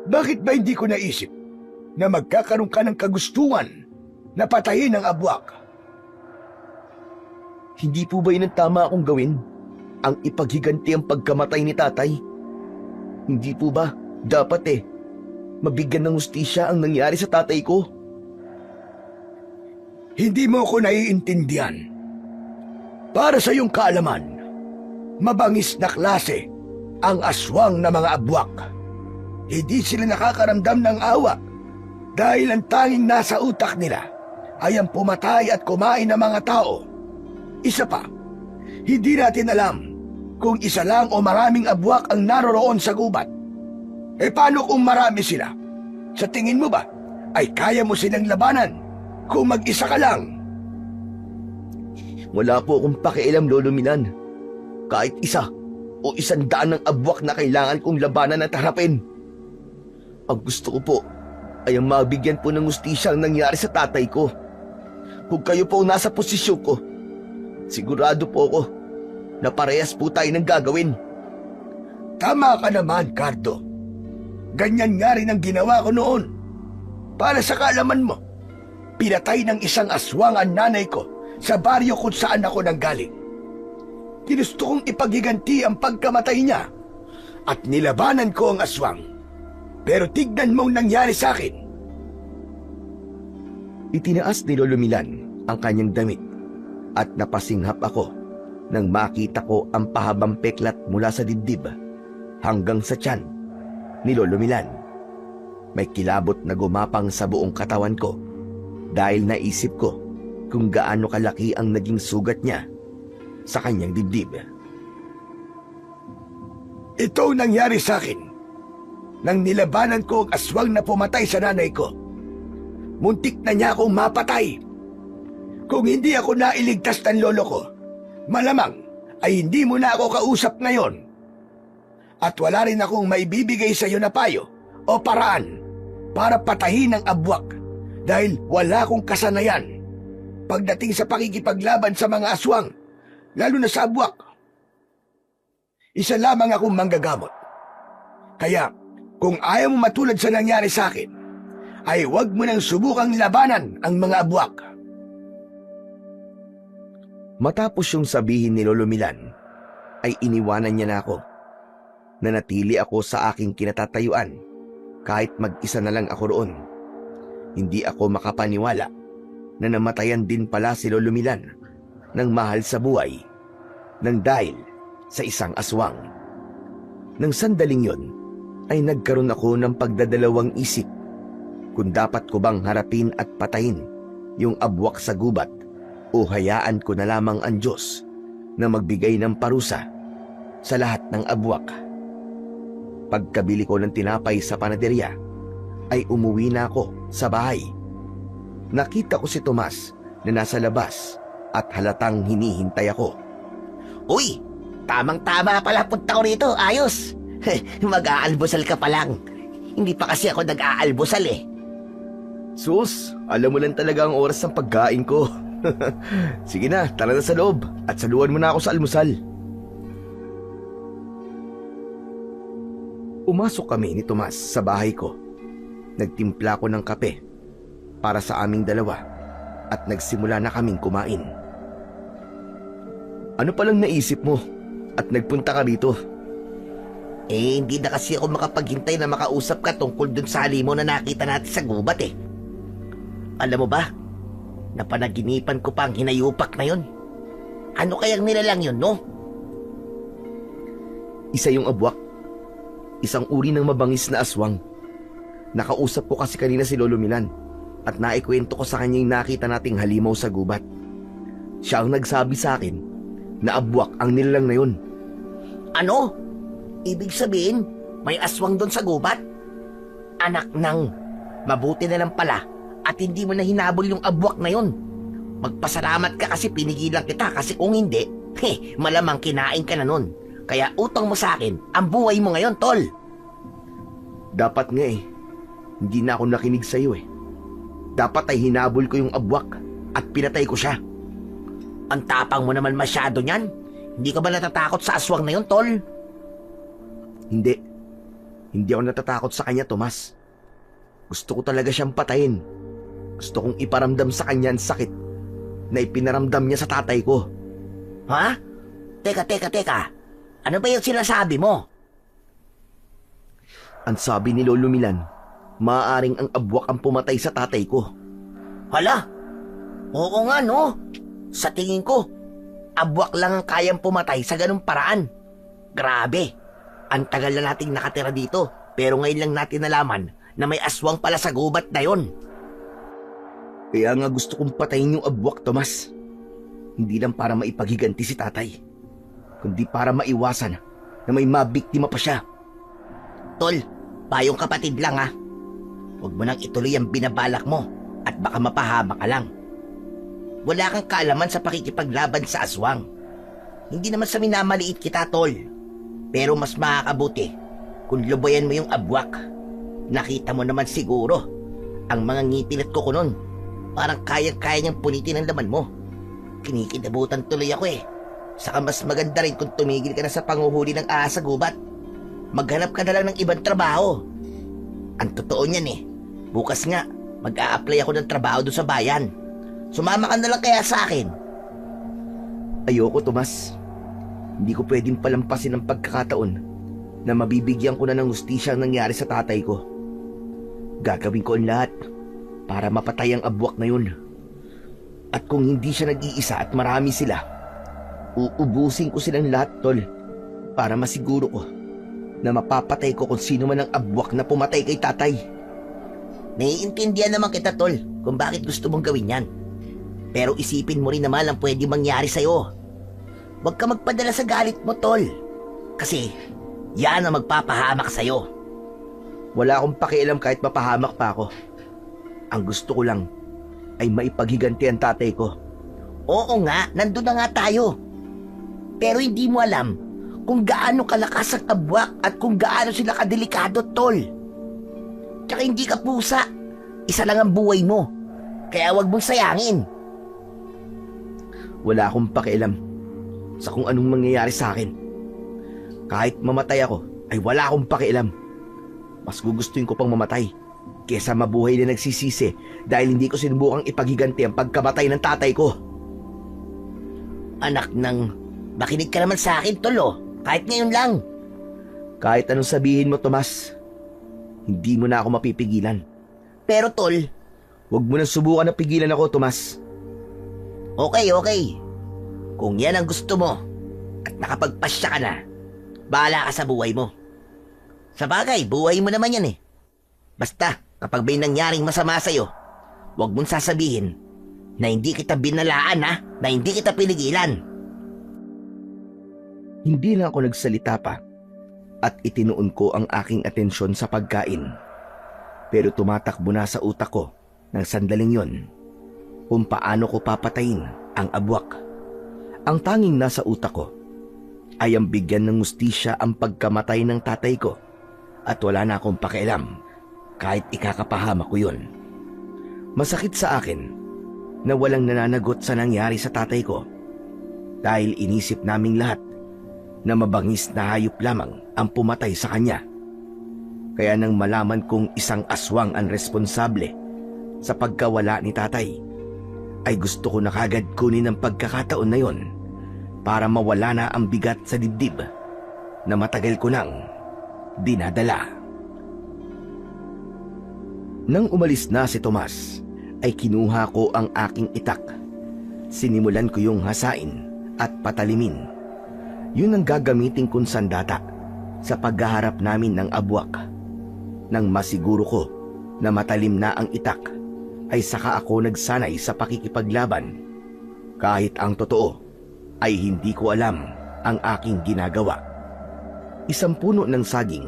Bakit ba hindi ko naisip na magkakaroon ka ng kagustuhan na patayin ang abwak? Hindi po ba yun ang tama akong gawin? Ang ipaghiganti ang pagkamatay ni tatay? Hindi po ba dapat mabigyan ng hustisya ang nangyari sa tatay ko? Hindi mo ko naiintindihan. Para sa iyong kaalaman, mabangis na klase ang aswang na mga abwak. Hindi sila nakakaramdam ng awa dahil ang tanging nasa utak nila ay ang pumatay at kumain ng mga tao. Isa pa, hindi natin alam kung isa lang o maraming abwak ang naroroon sa gubat. Paano kung marami sila? Sa tingin mo ba ay kaya mo silang labanan kung mag-isa ka lang? Wala po akong pakialam, Lolo Milan. Kahit isa o 100 ng abwak na kailangan kong labanan at harapin. Ang gusto ko po ay ang mabigyan po ng hustisya ang nangyari sa tatay ko. Kung kayo po nasa posisyon ko, sigurado po ako na parehas po tayo ng gagawin. Tama ka naman, Cardo. ganyan nga rin ang ginawa ko noon. Para sa kaalaman mo, pinatay ng isang aswang ang nanay ko sa baryo kung saan ako nanggaling. Ginusto kong ipaghiganti ang pagkamatay niya at nilabanan ko ang aswang. Pero tignan mong nangyari sa akin. Itinaas ni Lolo Milan ang kanyang damit at napasinghap ako nang makita ko ang pahabang peklat mula sa dibdib hanggang sa tiyan ni Lolo Milan. May kilabot na gumapang sa buong katawan ko dahil naisip ko kung gaano kalaki ang naging sugat niya sa kanyang dibdib. Ito ang nangyari sa akin nang nilabanan ko ang aswang na pumatay sa nanay ko. Muntik na niya akong mapatay. Kung hindi ako nailigtas ng lolo ko, malamang ay hindi mo na ako kausap ngayon. At wala rin akong maibibigay sa iyo na payo o paraan para patahin ang abwak dahil wala akong kasanayan pagdating sa pakikipaglaban sa mga aswang, lalo na sa abwak. Isa lamang akong manggagamot. Kaya kung ayaw mo matulad sa nangyari sa akin, ay huwag mo nang subukang labanan ang mga abwak. Matapos yung sabihin ni Lolo Milan, ay iniwanan niya na ako. Nanatili ako sa aking kinatatayuan kahit mag-isa na lang ako roon. Hindi ako makapaniwala na namatayan din pala si Lolo Milan ng mahal sa buhay nang dahil sa isang aswang. Nang sandaling yon, ay nagkaroon ako ng pagdadalawang isip kung dapat ko bang harapin at patayin yung abwak sa gubat o hayaan ko na lamang ang Diyos na magbigay ng parusa sa lahat ng abwak. Pagkabili ko ng tinapay sa panaderya, ay umuwi na ako sa bahay. Nakita ko si Tomas na nasa labas at halatang hinihintay ako. Uy, tamang-tama pala punta ko rito. Ayos. Mag-aalmusal ka pa lang. Hindi pa kasi ako nag-aalmusal eh. Sus, alam mo lang talaga ang oras ng pagkain ko. Sige na, tara na sa loob at saluhan mo na ako sa almusal. Umasok kami ni Tomas sa bahay ko. Nagtimpla ko ng kape para sa aming dalawa at nagsimula na kaming kumain. Ano palang naisip mo at nagpunta ka rito? Eh, hindi na kasi ako makapaghintay na makausap ka tungkol dun sa halimaw na nakita natin sa gubat eh. Alam mo ba, napanaginipan ko pa ang hinayupak na yun. Ano kayang nilalang yun, no? Isa yung abwak. Isang uri ng mabangis na aswang. Nakausap ko kasi kanina si Lolo Milan at naikwento ko sa kanya yung nakita nating halimaw sa gubat. Siya ang nagsabi sa akin na abwak ang nilalang na yun. Ano? Ibig sabihin, may aswang doon sa gubat? Anak nang, mabuti na lang pala at hindi mo na hinabol yung abwak na yun. Magpasalamat ka kasi pinigilan kita kasi kung hindi, malamang kinain ka na nun. Kaya utang mo sa akin ang buhay mo ngayon, tol. Dapat nga eh. Hindi na ako nakinig sa iyo eh. Dapat ay hinabol ko yung abwak at pinatay ko siya. Ang tapang mo naman masyado niyan. Hindi ka ba natatakot sa aswang na yun, tol? Hindi. Hindi ako natatakot sa kanya, Tomas. Gusto ko talaga siyang patayin. Gusto kong iparamdam sa kanya ang sakit na ipinaramdam niya sa tatay ko. Ha? Teka. Ano ba yung sinasabi mo? Ang sabi ni Lolo Milan, maaaring ang abwak ang pumatay sa tatay ko. Hala? Oo nga, no? Sa tingin ko, abwak lang ang kayang pumatay sa ganung paraan. Grabe. Ang tagal na nating nakatira dito, pero ngayon lang natin nalaman na may aswang pala sa gubat na yon. Kaya nga gusto kong patayin yung abwak, Tomas. Hindi lang para maipaghiganti si tatay, kundi para maiwasan na may mabiktima pa siya. Tol, payong kapatid lang ha. Huwag mo nang ituloy ang binabalak mo at baka mapahama ka lang. Wala kang kaalaman sa pakikipaglaban sa aswang. Hindi naman sa minamaliit kita, tol. Pero mas makakabuti kung lubayan mo yung abwak. Nakita mo naman siguro ang mga ngipin at kuko nun. Parang kayang-kaya niyang punitin ang laman mo. Kinikilabutan tuloy ako eh. Saka mas maganda rin kung tumigil ka na sa panguhuli ng ahas sa gubat. Maghanap ka na lang ng ibang trabaho. Ang totoo niyan eh. Bukas nga, mag-a-apply ako ng trabaho doon sa bayan. Sumama ka na lang kaya sa akin. Ayoko, Tomas. Hindi ko pwedeng palampasin ang pagkakataon na mabibigyan ko na ng hustisya ang nangyari sa tatay ko. Gagawin ko ang lahat para mapatay ang abwak na yun. At kung hindi siya nag-iisa at marami sila, uubusin ko silang lahat, Tol, para masiguro ko na mapapatay ko kung sino man ang abwak na pumatay kay tatay. Naiintindihan naman kita, Tol, kung bakit gusto mong gawin yan. Pero isipin mo rin naman ang pwede mangyari sa'yo. Huwag ka magpadala sa galit mo, Tol. Kasi yan ang magpapahamak sa'yo. Wala akong pakialam kahit mapahamak pa ako. Ang gusto ko lang ay maipaghiganti ang tatay ko. Oo nga, nandun na nga tayo. Pero hindi mo alam kung gaano kalakas ang abwak at kung gaano sila kadelikado, Tol. Tsaka hindi ka pusa. Isa lang ang buhay mo. Kaya wag mong sayangin. Wala akong pakialam sa kung anong mangyayari sa akin. Kahit mamatay ako, ay wala akong pakialam. Mas gugustuhin ko pang mamatay kesa mabuhay na nagsisisi dahil hindi ko sinubukang ipaghiganti ang pagkamatay ng tatay ko. Anak ng, makinig ka naman sa akin, Tol, oh. Kahit ngayon lang. Kahit anong sabihin mo, Tomas, hindi mo na ako mapipigilan. Pero, Tol, Huwag mo nang subukan na pigilan ako, Tomas. okay. Kung yan ang gusto mo at nakapagpasya ka na, bahala ka sa buhay mo. Sa bagay, buhay mo naman yan eh. Basta, kapag may nangyaring masama sa'yo, huwag mong sasabihin na hindi kita binalaan ha, na hindi kita pinigilan. Hindi lang ako nagsalita pa at itinuon ko ang aking atensyon sa pagkain. Pero tumatakbo na sa utak ko ng sandaling yon kung paano ko papatayin ang abwak. Ang tanging nasa utak ko ay ang bigyan ng hustisya ang pagkamatay ng tatay ko at wala na akong pakialam kahit ikakapahamak ko yun. Masakit sa akin na walang nananagot sa nangyari sa tatay ko dahil inisip naming lahat na mabangis na hayop lamang ang pumatay sa kanya. Kaya nang malaman kong isang aswang ang responsable sa pagkawala ni tatay, ay gusto ko na kagad kunin ang pagkakataon na yon para mawala na ang bigat sa dibdib na matagal ko nang dinadala. Nang umalis na si Tomas, ay kinuha ko ang aking itak. Sinimulan ko yung hasain at patalimin. Yun ang gagamitin kong sandata sa paghaharap namin ng abwak. Nang masiguro ko na matalim na ang itak, ay saka ako nagsanay sa pakikipaglaban. Kahit ang totoo ay hindi ko alam ang aking ginagawa. Isang puno ng saging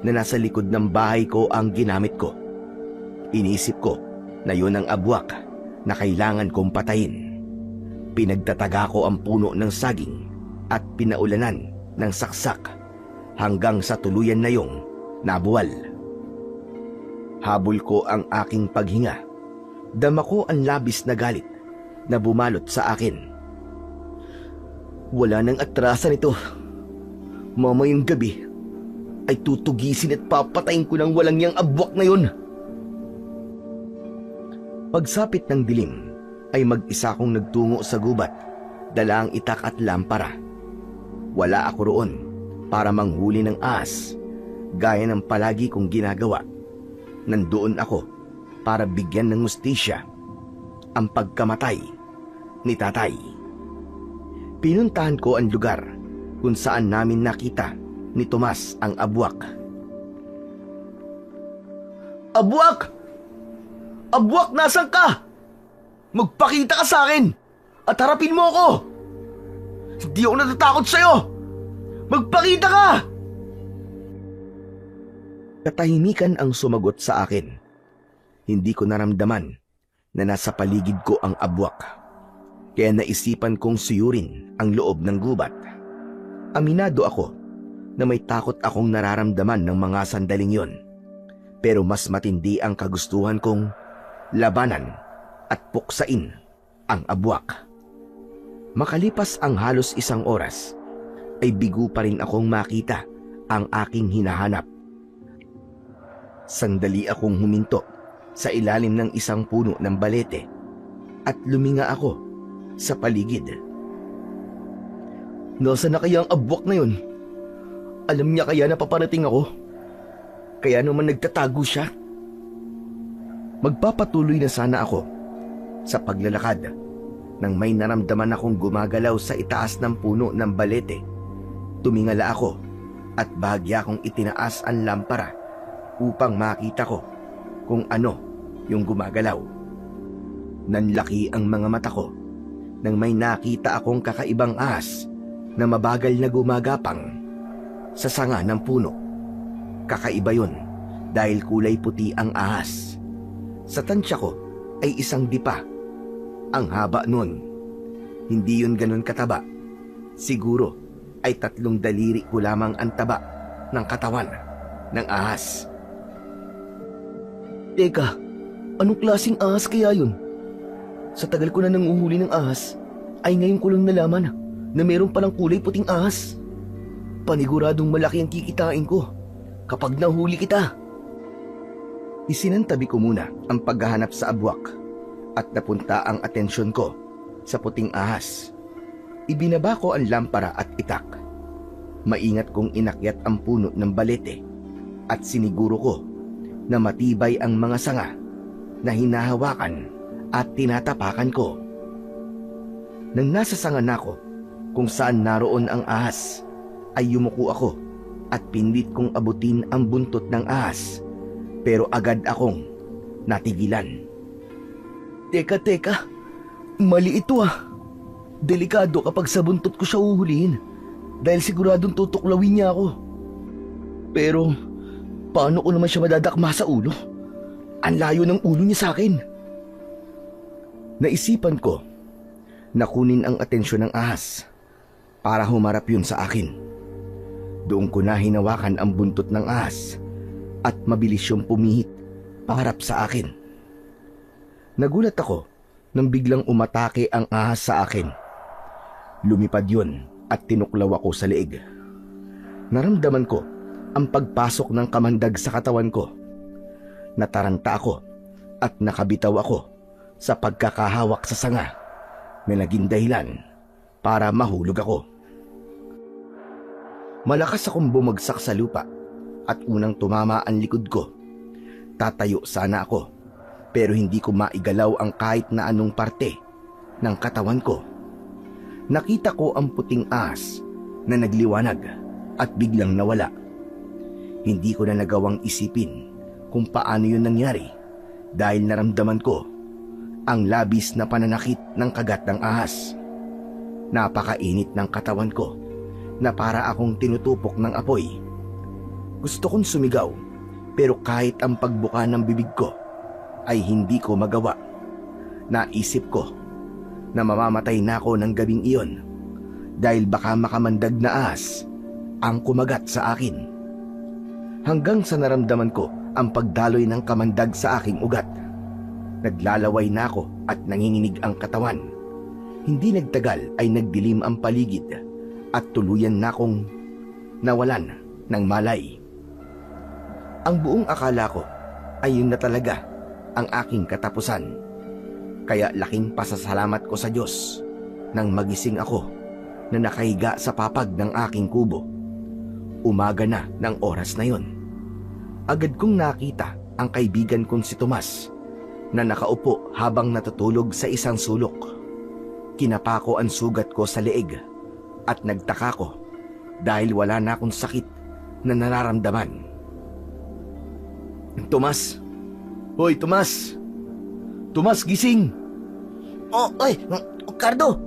na nasa likod ng bahay ko ang ginamit ko. Inisip ko na yun ang abwak na kailangan kong patayin. Pinagtataga ko ang puno ng saging at pinaulanan ng saksak hanggang sa tuluyan na yung nabuwal. Habol ko ang aking paghinga. Dama ko ang labis na galit na bumalot sa akin. Wala nang atrasan ito. Mamayang gabi ay tutugisin at papatayin ko ng walang yang abwak na yun. Pagsapit ng dilim ay mag-isa akong nagtungo sa gubat, dala ang itak at lampara. Wala ako roon para manghuli ng ahas, gaya ng palagi kong ginagawa. Nandoon ako para bigyan ng hustisya ang pagkamatay ni tatay. Pinuntahan ko ang lugar kung saan namin nakita ni Tomas ang abwak. Abwak! Abwak, nasan ka? Magpakita ka sa akin at harapin mo ako! Hindi ako natatakot sa'yo! Magpakita ka! Katahimikan ang sumagot sa akin. Hindi ko naramdaman na nasa paligid ko ang abwak. Kaya naisipan kong suyurin ang loob ng gubat. Aminado ako na may takot akong nararamdaman ng mga sandaling yon. Pero mas matindi ang kagustuhan kong labanan at puksain ang abwak. Makalipas ang halos 1 oras, ay bigo pa rin akong makita ang aking hinahanap. Sandali akong huminto sa ilalim ng isang puno ng balete at luminga ako sa paligid. Nasaan na kaya ang abwak na yun? Alam niya kaya na paparating ako? Kaya naman nagtatago siya? Magpapatuloy na sana ako sa paglalakad nang may naramdaman akong gumagalaw sa itaas ng puno ng balete. Tumingala ako at bahagya kong itinaas ang lampara upang makita ko kung ano yung gumagalaw. Nanlaki ang mga mata ko nang may nakita akong kakaibang ahas na mabagal na gumagapang sa sanga ng puno. Kakaiba yun dahil kulay puti ang ahas. Sa tansya ko ay isang dipa. Ang haba nun. Hindi yun ganun kataba. Siguro ay 3 daliri ko lamang ang taba ng katawan ng ahas. Teka, anong klaseng ahas kaya yun? Sa tagal ko na nanguhuli ng ahas, ay ngayon ko lang nalaman na meron palang kulay puting ahas. Paniguradong malaki ang kikitain ko kapag nahuli kita. Isinantabi ko muna ang paghahanap sa abwak at napunta ang atensyon ko sa puting ahas. Ibinaba ko ang lampara at itak. Maingat kong inakyat ang puno ng balete at siniguro ko na matibay ang mga sanga na hinahawakan at tinatapakan ko. Nang nasa sanga na ako kung saan naroon ang ahas, ay yumuko ako at pinlit kong abutin ang buntot ng ahas, pero agad akong natigilan. Teka, mali ito ah. Delikado kapag sa buntot ko siya uhulihin dahil siguradong tutuklawin niya ako. Pero paano ko naman siya madadakma sa ulo? Ang layo ng ulo niya sa akin. Naisipan ko na kunin ang atensyon ng ahas para humarap yun sa akin. Doon ko na hinawakan ang buntot ng ahas at mabilis yung pumihit paharap sa akin. Nagulat ako nang biglang umatake ang ahas sa akin. Lumipad yun at tinuklaw ako sa leeg. Naramdaman ko ang pagpasok ng kamandag sa katawan ko. Nataranta ako at nakabitaw ako sa pagkakahawak sa sanga na naging dahilan para mahulog ako. Malakas akong bumagsak sa lupa at unang tumama ang likod ko. Tatayo sana ako pero hindi ko maigalaw ang kahit na anong parte ng katawan ko. Nakita ko ang puting ahas na nagliwanag at biglang nawala. Hindi ko na nagawang isipin kung paano yun nangyari dahil naramdaman ko ang labis na pananakit ng kagat ng ahas. Napakainit ng katawan ko na para akong tinutupok ng apoy. Gusto kong sumigaw pero kahit ang pagbuka ng bibig ko ay hindi ko magawa. Naisip ko na mamamatay na ako ng gabing iyon dahil baka makamandag na ahas ang kumagat sa akin. Hanggang sa naramdaman ko ang pagdaloy ng kamandag sa aking ugat. Naglalaway na ako at nanginginig ang katawan. Hindi nagtagal ay nagdilim ang paligid at tuluyan na akong nawalan ng malay. Ang buong akala ko ay yun na talaga ang aking katapusan. Kaya laking pasasalamat ko sa Diyos nang magising ako na nakahiga sa papag ng aking kubo. Umaga na ng oras na yon. Agad kong nakita ang kaibigan kong si Tomas na nakaupo habang natutulog sa isang sulok. Kinapa ko ang sugat ko sa leeg at nagtaka ko dahil wala na akong sakit na nararamdaman. Tomas! Hoy, Tomas! Tomas, gising! Oy, Cardo!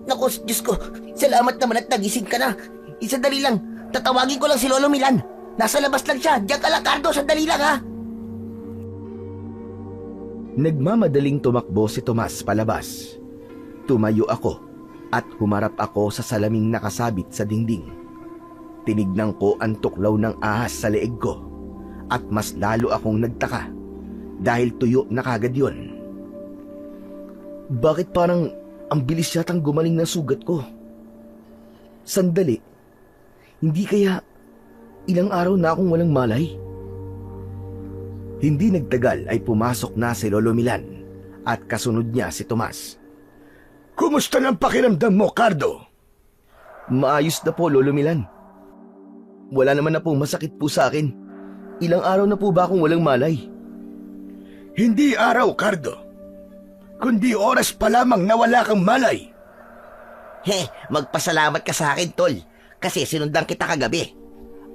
Naku, Diyos ko, salamat naman at nagising ka na. Sandali lang, tatawagin ko lang si Lolo Milan. Nasa labas lang siya. Diyan ka lang, Cardo, sandali lang ha. Nagmamadaling tumakbo si Tomas palabas. Tumayo ako at humarap ako sa salaming nakasabit sa dingding. Tinignan ko ang tuklaw ng ahas sa leeg ko at mas lalo akong nagtaka dahil tuyo na kagad yun. Bakit parang ang bilis yatang gumaling ng sugat ko? Sandali, hindi kaya ilang araw na akong walang malay? Hindi nagtagal ay pumasok na si Lolo Milan at kasunod niya si Tomas. Kumusta ng pakiramdam mo, Cardo? Maayos na po, Lolo Milan. Wala naman na po masakit po sa akin. Ilang araw na po ba akong walang malay? Hindi araw, Cardo. Kundi oras pa lamang na wala kang malay. Magpasalamat ka sa akin, tol. Kasi sinundan kita kagabi.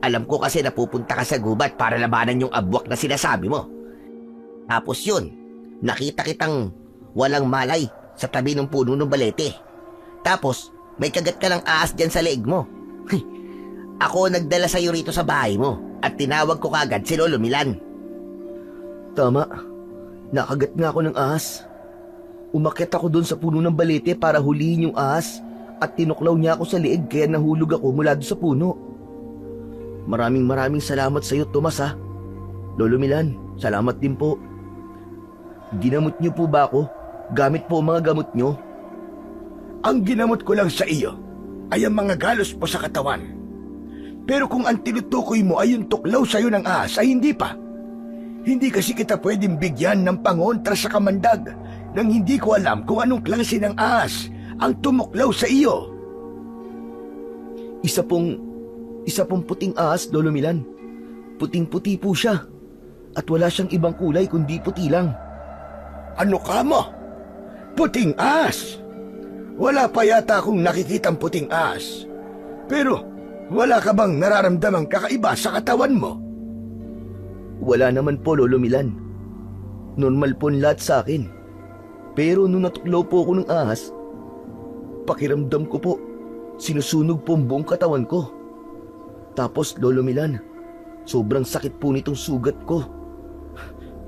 Alam ko kasi napupunta ka sa gubat para labanan yung abwak na sinasabi mo. Tapos yun, nakita kitang walang malay sa tabi ng puno ng balete. Tapos, may kagat ka ng ahas dyan sa leeg mo. Ako nagdala sa'yo rito sa bahay mo at tinawag ko kagad si Lolo Milan. Tama. Nakagat nga ako ng ahas. Umakyat ako doon sa puno ng balete para hulihin yung ahas at tinuklaw niya ako sa leeg kaya nahulog ako mula doon sa puno. Maraming salamat sa iyo, Tomas, ha. Lolo Milan, salamat din po. Ginamot niyo po ba ako? Gamit po ang mga gamot niyo? Ang ginamot ko lang sa iyo ay ang mga galos mo sa katawan. Pero kung ang tinutukoy mo ay yung tuklaw sa iyo ng ahas ay hindi pa. Hindi kasi kita pwedeng bigyan ng pangontra sa kamandag nang hindi ko alam kung anong klase ng ahas ang tumuklaw sa iyo. Isa pong puting ahas, Lolo Milan. Puting-puti po siya. At wala siyang ibang kulay kundi puti lang. Ano ka mo? Puting ahas? Wala pa yata akong nakikitang puting ahas. Pero wala ka bang nararamdamang kakaiba sa katawan mo? Wala naman po, Lolo Milan. Normal po ang lahat sa akin. Pero nung natuklaw po ako ng ahas, pakiramdam ko po, sinusunog po ang buong katawan ko. Tapos, Lolo Milan, sobrang sakit po nitong sugat ko.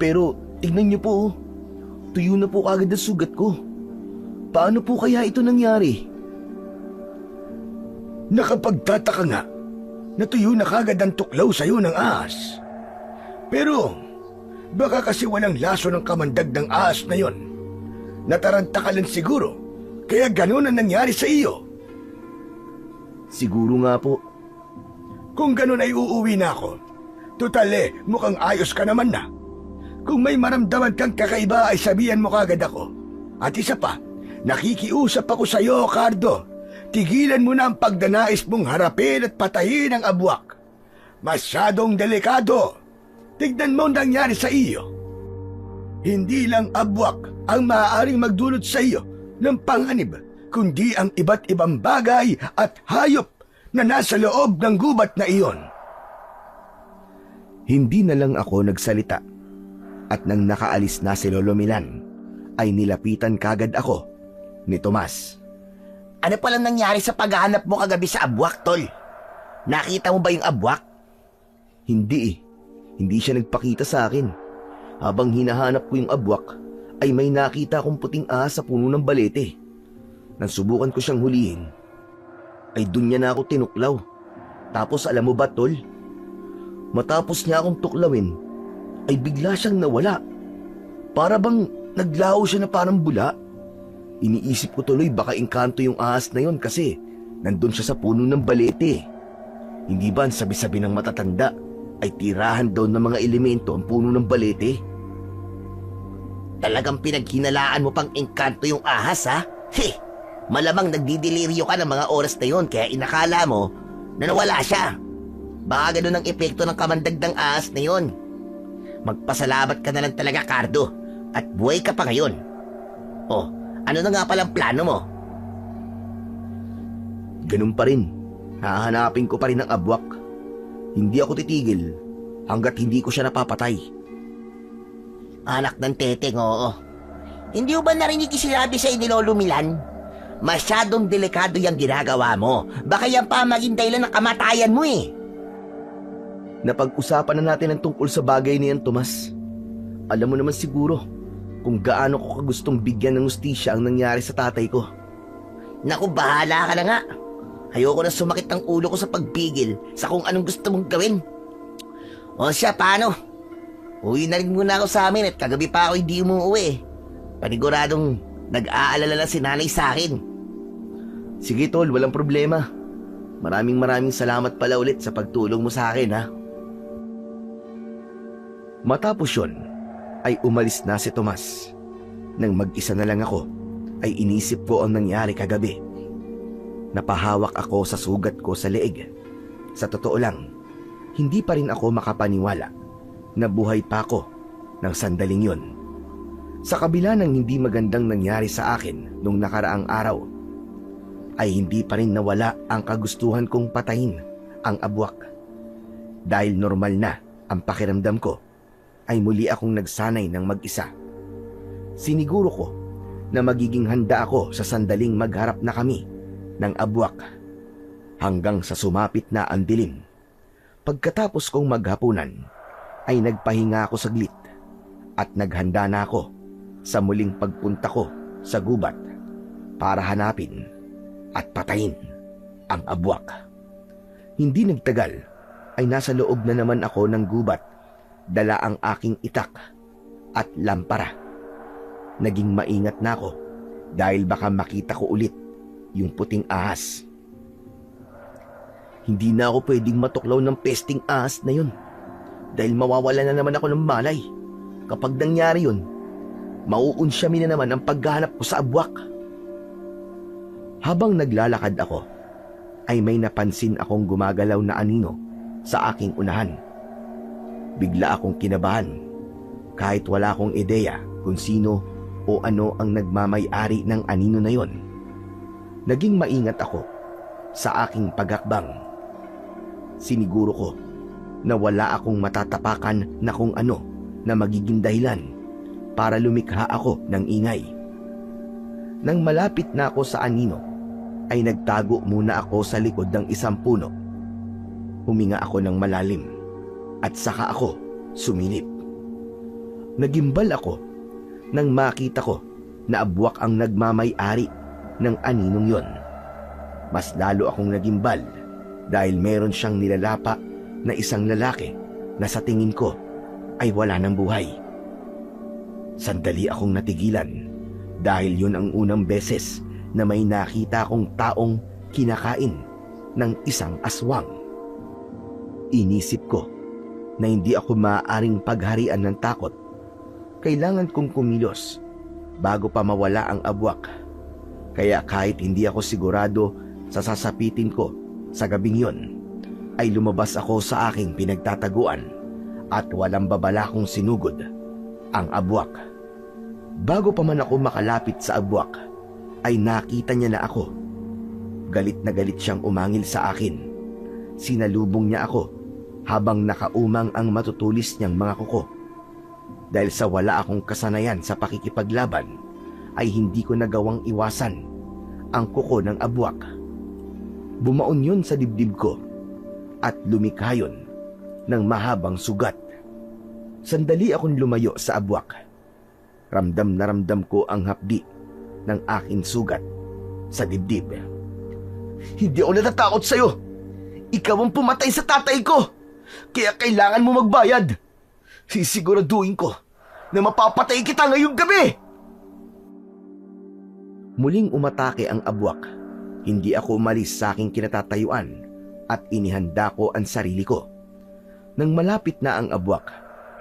Pero, tignan niyo po, tuyo na po kagad ang sugat ko. Paano po kaya ito nangyari? Nakapagtataka nga, natuyo na kagad ang tuklaw sa'yo ng ahas. Pero, baka kasi walang laso ng kamandag ng ahas na yon. Nataranta ka lang siguro, kaya ganun ang nangyari sa iyo. Siguro nga po. Kung ganun ay uuwi na ako. Tutale, mukhang ayos ka naman na. Kung may maramdaman kang kakaiba ay sabihan mo kagad ako. At isa pa, nakikiusap ako sa iyo, Cardo. Tigilan mo na ang pagdanais mong harapin at patayin ang abwak. Masyadong delikado. Tignan mo ang nangyari sa iyo. Hindi lang abwak ang maaaring magdulot sa iyo ng panganib, kundi ang iba't ibang bagay at hayop na nasa loob ng gubat na iyon. Hindi na lang ako nagsalita. At nang nakaalis na si Lolo Milan, ay nilapitan kagad ako ni Tomas. Ano palang nangyari sa paghahanap mo kagabi sa abwak, tol? Nakita mo ba yung abwak? Hindi eh. Hindi siya nagpakita sa akin. Habang hinahanap ko yung abwak, ay may nakita akong puting ahas sa puno ng balete. Nang subukan ko siyang hulihin, ay dun niya na ako tinuklaw. Tapos alam mo ba, tol? Matapos niya akong tuklawin, ay bigla siyang nawala. Para bang naglaho siya na parang bula. Iniisip ko tuloy baka engkanto yung ahas na yon kasi nandun siya sa puno ng balete. Hindi ba ang sabi-sabi ng matatanda ay tirahan daw ng mga elemento ang puno ng balete? Talagang pinaghinalaan mo pang engkanto yung ahas, ha? Malamang nagdidelirio ka ng mga oras na yon kaya inakala mo na nawala siya. Baka ganun ang epekto ng kamandag ng ahas na yon. Magpasalamat ka na lang talaga, Cardo, at buhay ka pa ngayon. Oh, ano na nga palang plano mo? Ganun pa rin. Hahanapin ko pa rin ang abwak. Hindi ako titigil hanggat hindi ko siya napapatay. Anak ng teteng, oo. Hindi mo ba narinig yung sinabi sa ni Lolo Milan? Masyadong delikado yung ginagawa mo. Baka yan pa maging dahilan ng kamatayan mo eh. Napag-usapan na natin ang tungkol sa bagay niyan, Tomas. Alam mo naman siguro kung gaano ko kagustong bigyan ng hustisya ang nangyari sa tatay ko. Naku, bahala ka na nga. Ayoko na sumakit ang ulo ko sa pagpigil sa kung anong gusto mong gawin. O siya, paano? Uwi na rin muna ako sa amin at kagabi pa ako hindi umuwi. Paniguradong nag-aalala na si nanay sa akin. Sige tol, walang problema. Maraming salamat pala ulit sa pagtulong mo sa akin, ha. Matapos yun, ay umalis na si Tomas. Nang mag-isa na lang ako, ay inisip ko ang nangyari kagabi. Napahawak ako sa sugat ko sa leeg. Sa totoo lang, hindi pa rin ako makapaniwala na buhay pa ako ng sandaling yun. Sa kabila ng hindi magandang nangyari sa akin nung nakaraang araw, ay hindi pa rin nawala ang kagustuhan kong patayin ang abwak. Dahil normal na ang pakiramdam ko, ay muli akong nagsanay ng mag-isa. Siniguro ko na magiging handa ako sa sandaling magharap na kami ng abwak hanggang sa sumapit na ang dilim. Pagkatapos kong maghapunan, ay nagpahinga ako saglit at naghanda na ako sa muling pagpunta ko sa gubat para hanapin at patayin ang abwak. Hindi nagtagal ay nasa loob na naman ako ng gubat, dala ang aking itak at lampara. Naging maingat na ako dahil baka makita ko ulit yung puting ahas. Hindi na ako pwedeng matuklaw ng pesting ahas na yun dahil mawawala na naman ako ng malay. Kapag nangyari yun, mauunsyami na naman ang paghahanap ko sa abwak. Habang naglalakad ako, ay may napansin akong gumagalaw na anino sa aking unahan. Bigla akong kinabahan kahit wala akong ideya kung sino o ano ang nagmamay-ari ng anino na yon. Naging maingat ako sa aking paghakbang. Siniguro ko na wala akong matatapakan na kung ano na magiging dahilan para lumikha ako ng ingay. Nang malapit na ako sa anino, ay nagtago muna ako sa likod ng isang puno. Huminga ako ng malalim at saka ako sumilip. Nagimbal ako nang makita ko na abwak ang nagmamay-ari ng aninong yon. Mas lalo akong nagimbal dahil meron siyang nilalapa na isang lalaki na sa tingin ko ay wala ng buhay. Sandali akong natigilan dahil yun ang unang beses na may nakita akong taong kinakain ng isang aswang. Inisip ko na hindi ako maaaring pagharian ng takot. Kailangan kong kumilos bago pa mawala ang abwak. Kaya kahit hindi ako sigurado sa sasapitin ko sa gabing yon, ay lumabas ako sa aking pinagtataguan at walang babala kong sinugod ang abwak. Bago pa man ako makalapit sa abwak, ay nakita niya na ako. Galit na galit siyang umangil sa akin. Sinalubong niya ako habang nakaumang ang matutulis niyang mga kuko. Dahil sa wala akong kasanayan sa pakikipaglaban, ay hindi ko nagawang iwasan ang kuko ng abwak. Bumaon yun sa dibdib ko at lumikha yun ng mahabang sugat. Sandali akong lumayo sa abwak. Ramdam na ramdam ko ang hapdi ng aking sugat sa dibdib. Hindi ako natatakot sa'yo. Ikaw ang pumatay sa tatay ko. Kaya kailangan mo magbayad. Sisiguraduhin ko na mapapatay kita ngayong gabi. Muling umatake ang abwak. Hindi ako umalis sa aking kinatatayuan at inihanda ko ang sarili ko. Nang malapit na ang abwak,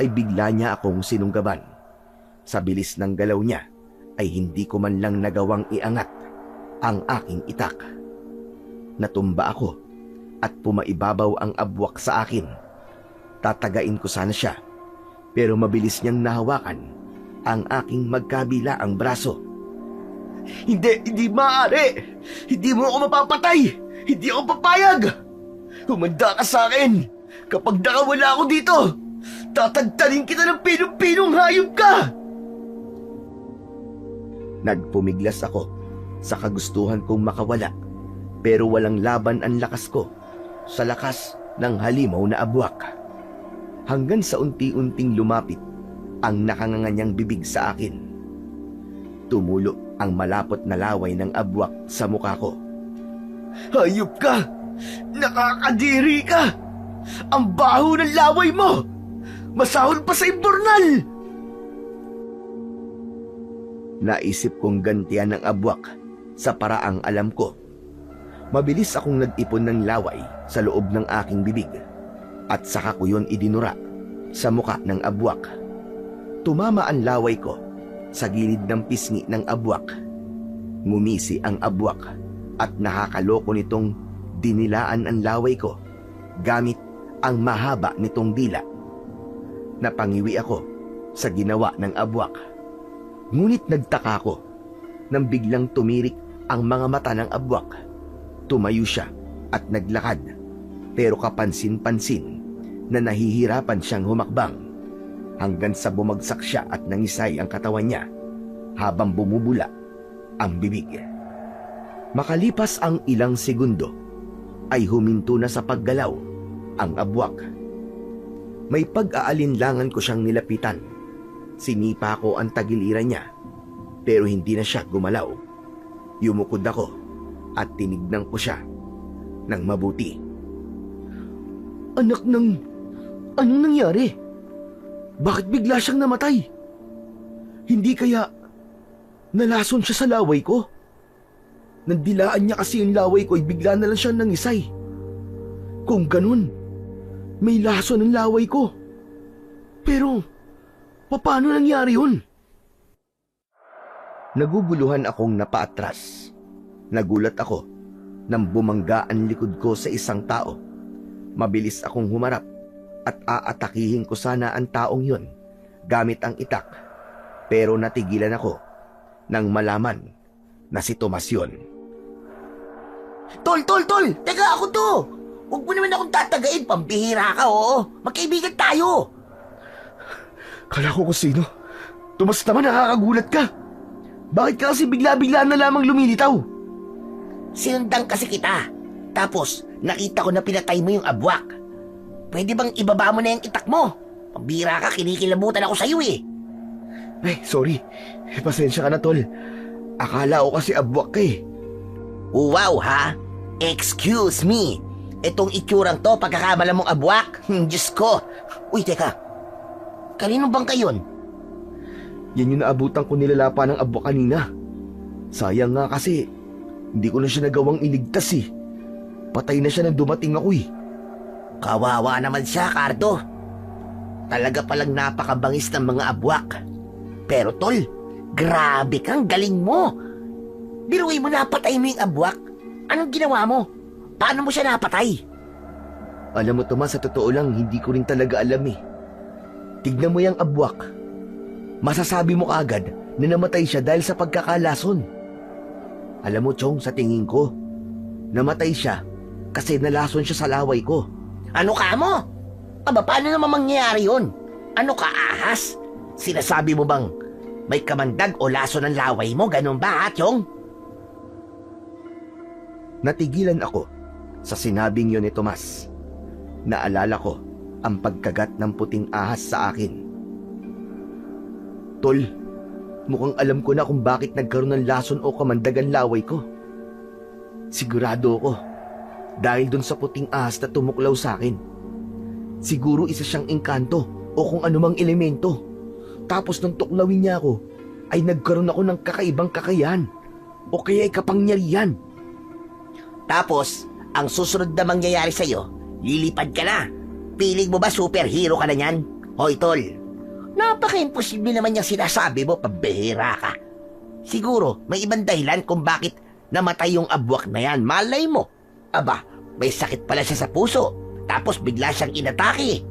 ay bigla niya akong sinunggaban. Sa bilis ng galaw niya, ay hindi ko man lang nagawang iangat ang aking itak. Natumba ako at pumaibabaw ang abwak sa akin. Tatagain ko sana siya, pero mabilis niyang nahawakan ang aking magkabilaang braso. Hindi maaari. Hindi mo ako mapapatay. Hindi ako papayag. Humanda ka sa akin. Kapag nakawala ako dito, tatagtanin kita ng pinong-pinong hayop ka. Nagpumiglas ako sa kagustuhan kong makawala, pero walang laban ang lakas ko sa lakas ng halimaw na abwak. Hanggang sa unti-unting lumapit ang nakanganganyang bibig sa akin. Tumulo ang malapot na laway ng abwak sa mukha ko. Hayop ka! Nakakadiri ka! Ang baho ng laway mo! Masahol pa sa imbornal! Naisip kong gantian ng abwak sa paraang alam ko. Mabilis akong nag-ipon ng laway sa loob ng aking bibig at saka ko yun idinura sa muka ng abwak. Tumama ang laway ko sa gilid ng pisngi ng abwak. Ngumisi ang abwak at nakakaloko nitong dinilaan ang laway ko gamit ang mahaba nitong dila. Napangiwi ako sa ginawa ng abwak. Ngunit nagtaka ko nang biglang tumirik ang mga mata ng abwak. Tumayo siya at naglakad, pero kapansin-pansin na nahihirapan siyang humakbang hanggang sa bumagsak siya at nangisay ang katawan niya habang bumubula ang bibig. Makalipas ang ilang segundo ay huminto na sa paggalaw ang abwak. May pag-aalinlangan ko siyang nilapitan. Sinipa ko ang tagiliran niya pero hindi na siya gumalaw. Yumukod ako at tinignan ko siya ng mabuti. Anak ng... Anong nangyari? Bakit bigla siyang namatay? Hindi kaya nalason siya sa laway ko? Nandilaan niya kasi yung laway ko ay bigla na lang siyang nangisay. Kung ganun, may lason ng laway ko. Pero, paano nangyari yun? Naguguluhan akong napaatras. Nagulat ako nang bumangga ang likod ko sa isang tao. Mabilis akong humarap at aatakihin ko sana ang taong yun gamit ang itak. Pero natigilan ako nang malaman na si Tomas yun. Tol! Teka, ako to! Huwag mo naman akong tatagain, pambihira ka, oo. Magkaibigan tayo. Kala ko kung sino. Tomas naman, nakakagulat ka. Bakit ka kasi bigla-bigla na lamang lumilitaw? Sinundan kasi kita. Tapos, nakita ko na pinatay mo yung abwak. Pwede bang ibaba mo na yung itak mo? Pambihira ka, kinikilabutan ako sa'yo eh. Ay, sorry. Pasensya ka na, tol. Akala ko kasi abwak ka eh. Wow, ha? Excuse me. Itong itsurang to, pagkakamala mong abwak? Diyos ko. Uy, teka. Kanino bang kayon? Yan yung naabutan ko nilalapa ng abwak kanina. Sayang nga kasi, hindi ko na siya nagawang iligtas eh. Patay na siya nang dumating ako eh. Kawawa naman siya, Cardo. Talaga palang napakabangis ng mga abwak. Pero tol, grabe kang galing mo. Biruin mo, napatay mo yung abwak. Anong ginawa mo? Paano mo siya napatay? Alam mo, Tomas, sa totoo lang, hindi ko rin talaga alam eh. Tignan mo yung abwak. Masasabi mo kaagad na namatay siya dahil sa pagkakalason. Alam mo, Chong, sa tingin ko, namatay siya kasi nalason siya sa laway ko. Ano ka mo? Aba, paano naman mangyayari yun? Ano ka, ahas? Sinasabi mo bang may kamandag o laso ng laway mo? Ganun ba, ha, Chong? Natigilan ako sa sinabing yun ni Tomas. Naalala ko ang pagkagat ng puting ahas sa akin. Tol, mukhang alam ko na kung bakit nagkaroon ng lason o kamandag ang laway ko. Sigurado ako, dahil dun sa puting ahas na tumuklaw sa akin. Siguro isa siyang engkanto o kung anumang elemento. Tapos nung tuklawin niya ako, ay nagkaroon ako ng kakaibang kakayahan o kaya ay kapangyarihan. Tapos, ang susunod na mangyayari sa'yo, lilipad ka na. Piling mo ba superhero ka na yan? Hoy, tol, napaka-imposible naman yung sinasabi mo, pambihira ka. Siguro, may ibang dahilan kung bakit namatay yung abwak na yan. Malay mo. Aba, may sakit pala siya sa puso. Tapos bigla siyang inatake.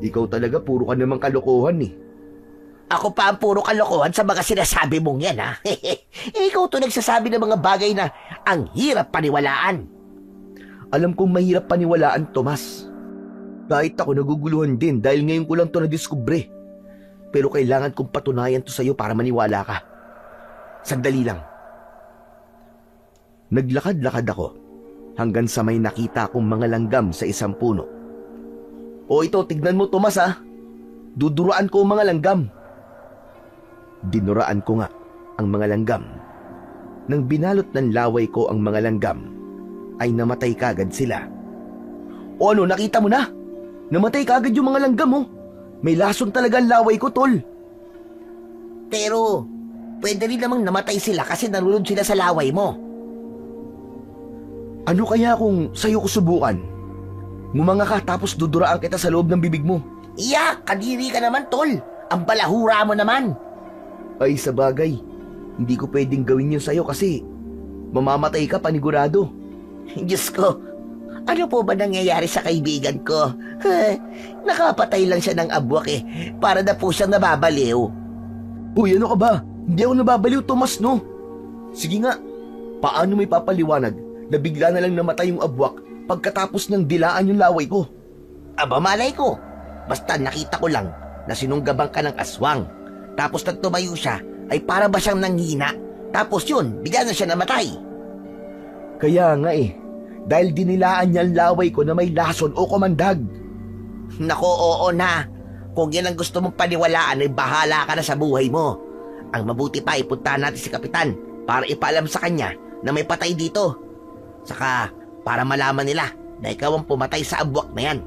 Ikaw talaga, puro ka namang kalokohan eh. Ako pa ang puro kalokohan sa mga sinasabi mong yan, ha? Ikaw to nagsasabi ng mga bagay na ang hirap paniwalaan. Alam kong mahirap paniwalaan, Tomas. Kahit ako naguguluhan din dahil ngayon ko lang to nadiskubre. Pero kailangan kong patunayan to sa'yo para maniwala ka. Sandali lang. Naglakad-lakad ako hanggang sa may nakita kong mga langgam sa isang puno. O ito, tignan mo, Tomas, ha? Duduraan ko ang mga langgam. Dinuraan ko nga ang mga langgam. Nang binalot ng laway ko ang mga langgam, ay namatay kagad sila. O ano, nakita mo na? Namatay kagad yung mga langgam, oh. May lason talaga ang laway ko, tol. Pero, pwede rin namang namatay sila kasi nalulod sila sa laway mo. Ano kaya kung sa'yo ko subukan? Ngumanga ka tapos duduraan kita sa loob ng bibig mo. Iyak, kadiri ka naman, tol. Ang balahura mo naman. Ay, sa bagay. Hindi ko pwedeng gawin yun sa'yo kasi mamamatay ka panigurado. Diyos ko, ano po ba nangyayari sa kaibigan ko? Nakapatay lang siya ng abwak para na po siyang nababaliw. Uy, ano ka ba? Hindi ako nababaliw, Tomas, no? Sige nga, paano may papaliwanag na bigla na lang namatay yung abwak pagkatapos ng dilaan yung laway ko? Aba malay ko, basta nakita ko lang na sinunggabang ka ng aswang. Tapos nang tumayo siya ay para ba siyang nanghina. Tapos yun, bigla na siya namatay. Kaya nga dahil dinilaan niya ang laway ko na may lason o kumandag. Nako, oo na. Kung yan ang gusto mong paniwalaan ay bahala ka na sa buhay mo. Ang mabuti pa ipuntahan natin si Kapitan para ipaalam sa kanya na may patay dito. Saka para malaman nila na ikaw ang pumatay sa abwak na yan.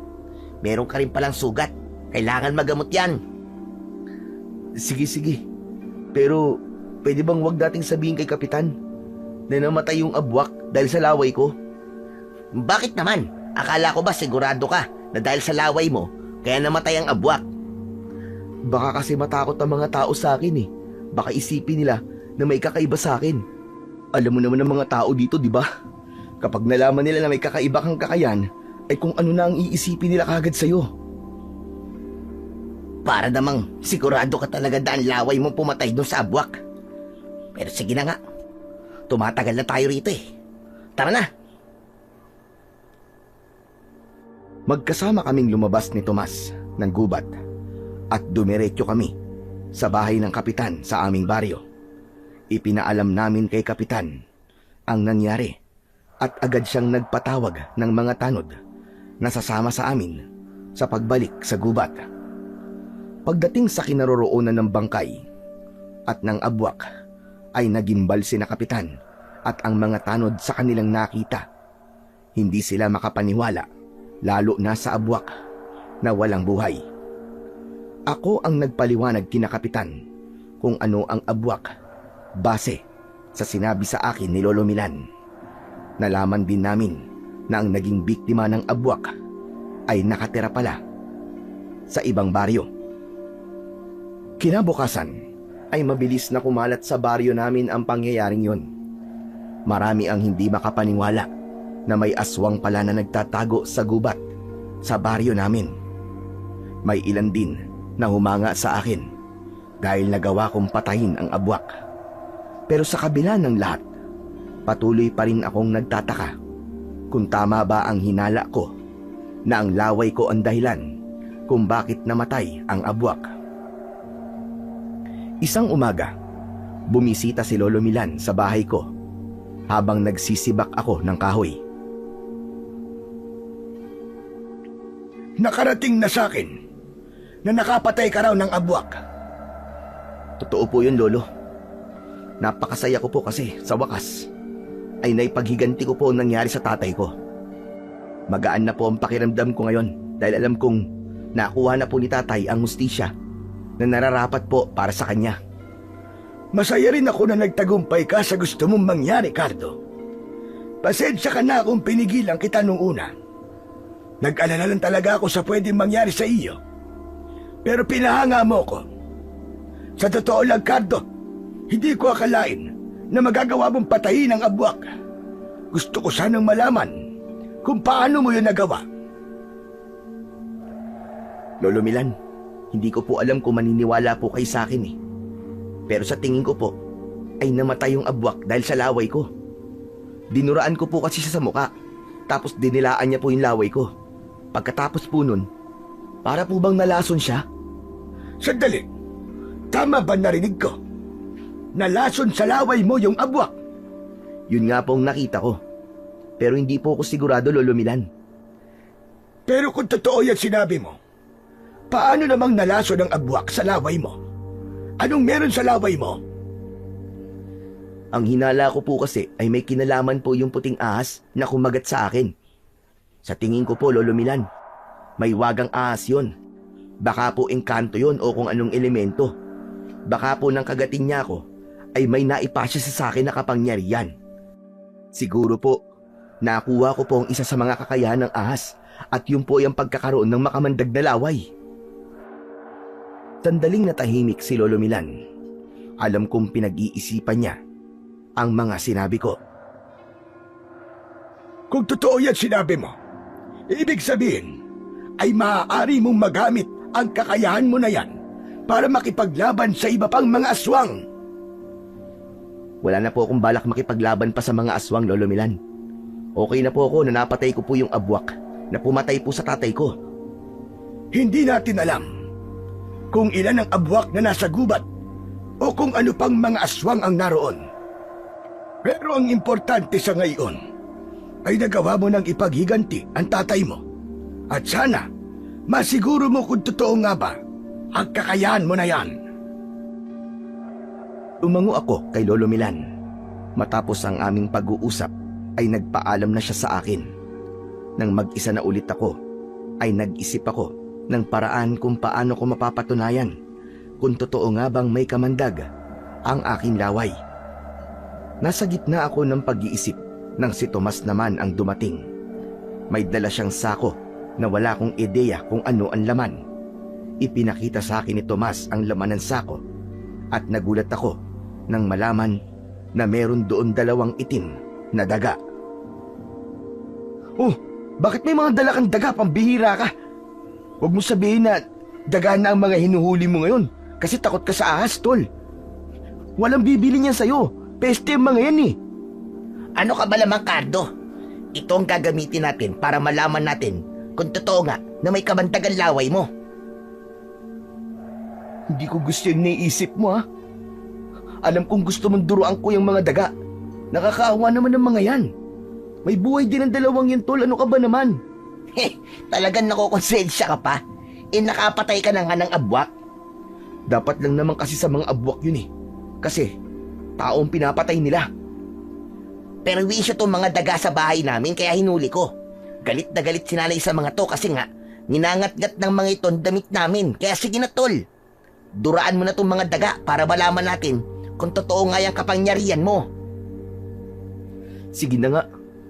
Meron ka rin palang sugat. Kailangan magamot yan. Sige. Pero pwede bang wag nating sabihin kay Kapitan na namatay yung abwak dahil sa laway ko? Bakit naman? Akala ko ba sigurado ka na dahil sa laway mo kaya namatay ang abwak? Baka kasi matakot ang mga tao sa akin Baka isipin nila na may kakaiba sa akin. Alam mo naman ang mga tao dito, di ba? Kapag nalaman nila na may kakaiba kang kakayan, ay kung ano na ang iisipin nila kagad sa'yo. Para namang sigurado ka talaga na ang laway mo pumatay doon sa abwak. Pero sige na nga. Tumatagal na tayo rito Tara na. Magkasama kaming lumabas ni Tomas ng gubat at dumiretso kami sa bahay ng kapitan sa aming baryo. Ipinaalam namin kay kapitan ang nangyari at agad siyang nagpatawag ng mga tanod na sasama sa amin sa pagbalik sa gubat. Pagdating sa kinaroroonan ng bangkay at ng abwak ay nagimbal sina kapitan at ang mga tanod sa kanilang nakita. Hindi sila makapaniwala, lalo na sa abwak na walang buhay. Ako ang nagpaliwanag kina kapitan kung ano ang abwak base sa sinabi sa akin ni Lolo Milan. Nalaman din namin na ang naging biktima ng abwak ay nakatira pala sa ibang baryo. Kinabukasan ay mabilis na kumalat sa baryo namin ang pangyayaring yon. Marami ang hindi makapaniwala na may aswang pala na nagtatago sa gubat sa baryo namin. May ilan din na humanga sa akin dahil nagawa kong patayin ang abwak. Pero sa kabila ng lahat, patuloy pa rin akong nagtataka kung tama ba ang hinala ko na ang laway ko ang dahilan kung bakit namatay ang abwak. Isang umaga, bumisita si Lolo Milan sa bahay ko habang nagsisibak ako ng kahoy. Nakarating na sa akin na nakapatay ka raw ng abwak. Totoo po yun, Lolo. Napakasaya ko po kasi sa wakas ay naipaghiganti ko po ang nangyari sa tatay ko. Magaan na po ang pakiramdam ko ngayon dahil alam kong nakuha na po ni tatay ang hustisya na nararapat po para sa kanya. Masaya rin ako na nagtagumpay ka sa gusto mong mangyari, Cardo. Pasensya ka na kung pinigilan kita nung una. Nag-alala lang talaga ako sa pwedeng mangyari sa iyo. Pero pinahanga mo ko. Sa totoo lang, Cardo, hindi ko akalain na magagawa mong patayin ang abwak. Gusto ko sanang malaman kung paano mo yun nagawa. Lolo Milan, hindi ko po alam kung maniniwala po kayo sa akin Pero sa tingin ko po, ay namatay yung abwak dahil sa laway ko. Dinuraan ko po kasi siya sa muka, tapos dinilaan niya po yung laway ko. Pagkatapos po nun, para po bang nalason siya? Sandali, tama ba narinig ko? Nalason sa laway mo yung abwak? Yun nga pong nakita ko. Pero hindi po ako sigurado, Lolo Milan. Pero kung totoo yan sinabi mo, paano namang nalason ang abwak sa laway mo? Anong meron sa laway mo? Ang hinala ko po kasi ay may kinalaman po yung puting ahas na kumagat sa akin. Sa tingin ko po, Lolo Milan, may wagang ahas yun. Baka po engkanto yun o kung anong elemento. Baka po nang kagatin niya ako ay may naipasya sa akin na kapangyarihan. Siguro po, nakuha ko po ang isa sa mga kakayahan ng ahas at yun po yung pagkakaroon ng makamandag na laway. Sandaling natahimik si Lolo Milan. Alam kong pinag-iisipan niya ang mga sinabi ko. Kung totoo yan sinabi mo, ibig sabihin ay maaari mong magamit ang kakayahan mo na yan para makipaglaban sa iba pang mga aswang. Wala na po akong balak makipaglaban pa sa mga aswang, Lolo Milan. Okay na po ako na napatay ko po yung abwak na pumatay po sa tatay ko. Hindi natin alam kung ilan ang abwak na nasa gubat o kung ano pang mga aswang ang naroon. Pero ang importante sa ngayon ay nagawa mo ng ipaghiganti ang tatay mo. At sana, masiguro mo kung totoo nga ba ang kakayahan mo na yan. Tumango ako kay Lolo Milan. Matapos ang aming pag-uusap ay nagpaalam na siya sa akin. Nang mag-isa na ulit ako, ay nag-isip ako ng paraan kung paano ko mapapatunayan kung totoo nga bang may kamandag ang aking laway. Nasa gitna ako ng pag-iisip nang si Tomas naman ang dumating. May dala siyang sako na wala kong ideya kung ano ang laman. Ipinakita sa akin ni Tomas ang laman ng sako at nagulat ako nang malaman na meron doon 2 itim na daga. Oh, bakit may mga dala kang daga? Pambihira ka! Huwag mo sabihin na daga na ang mga hinuhuli mo ngayon kasi takot ka sa ahas, tol. Walang bibili niyan sa'yo. Peste ang mga yan eh. Ano ka ba lamang, Cardo? Ito ang gagamitin natin para malaman natin kung totoo nga na may kamantagang laway mo. Hindi ko gusto yung naiisip mo, ha? Alam kong gusto mong duruan ko yung mga daga. Nakakaawa naman ng mga yan. May buhay din ang 2 yan, tol. Ano ka ba naman? Talagang nakukonsensya ka pa? Nakapatay ka na nga ng abwak? Dapat lang naman kasi sa mga abwak yun eh. Kasi, taong pinapatay nila. Pero wisyo tong mga daga sa bahay namin kaya hinuli ko. Galit na galit si nanay sa mga to kasi nga, ninangat-ngat ng mga ito ang damit namin. Kaya sige na, tol. Duraan mo na tong mga daga para malaman natin kung totoo nga yung kapangyarihan mo. Sige na nga,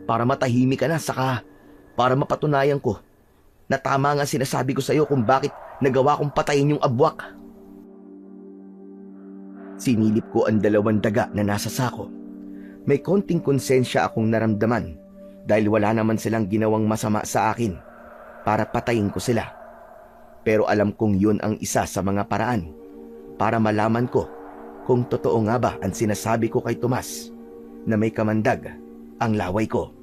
para matahimik ka na, saka para mapatunayan ko na tama nga sinasabi ko sa'yo kung bakit nagawa kong patayin yung abwak. Sinilip ko ang 2 daga na nasa sako. May konting konsensya akong naramdaman dahil wala naman silang ginawang masama sa akin para patayin ko sila. Pero alam kong yun ang isa sa mga paraan para malaman ko kung totoo nga ba ang sinasabi ko kay Tomas na may kamandag ang laway ko.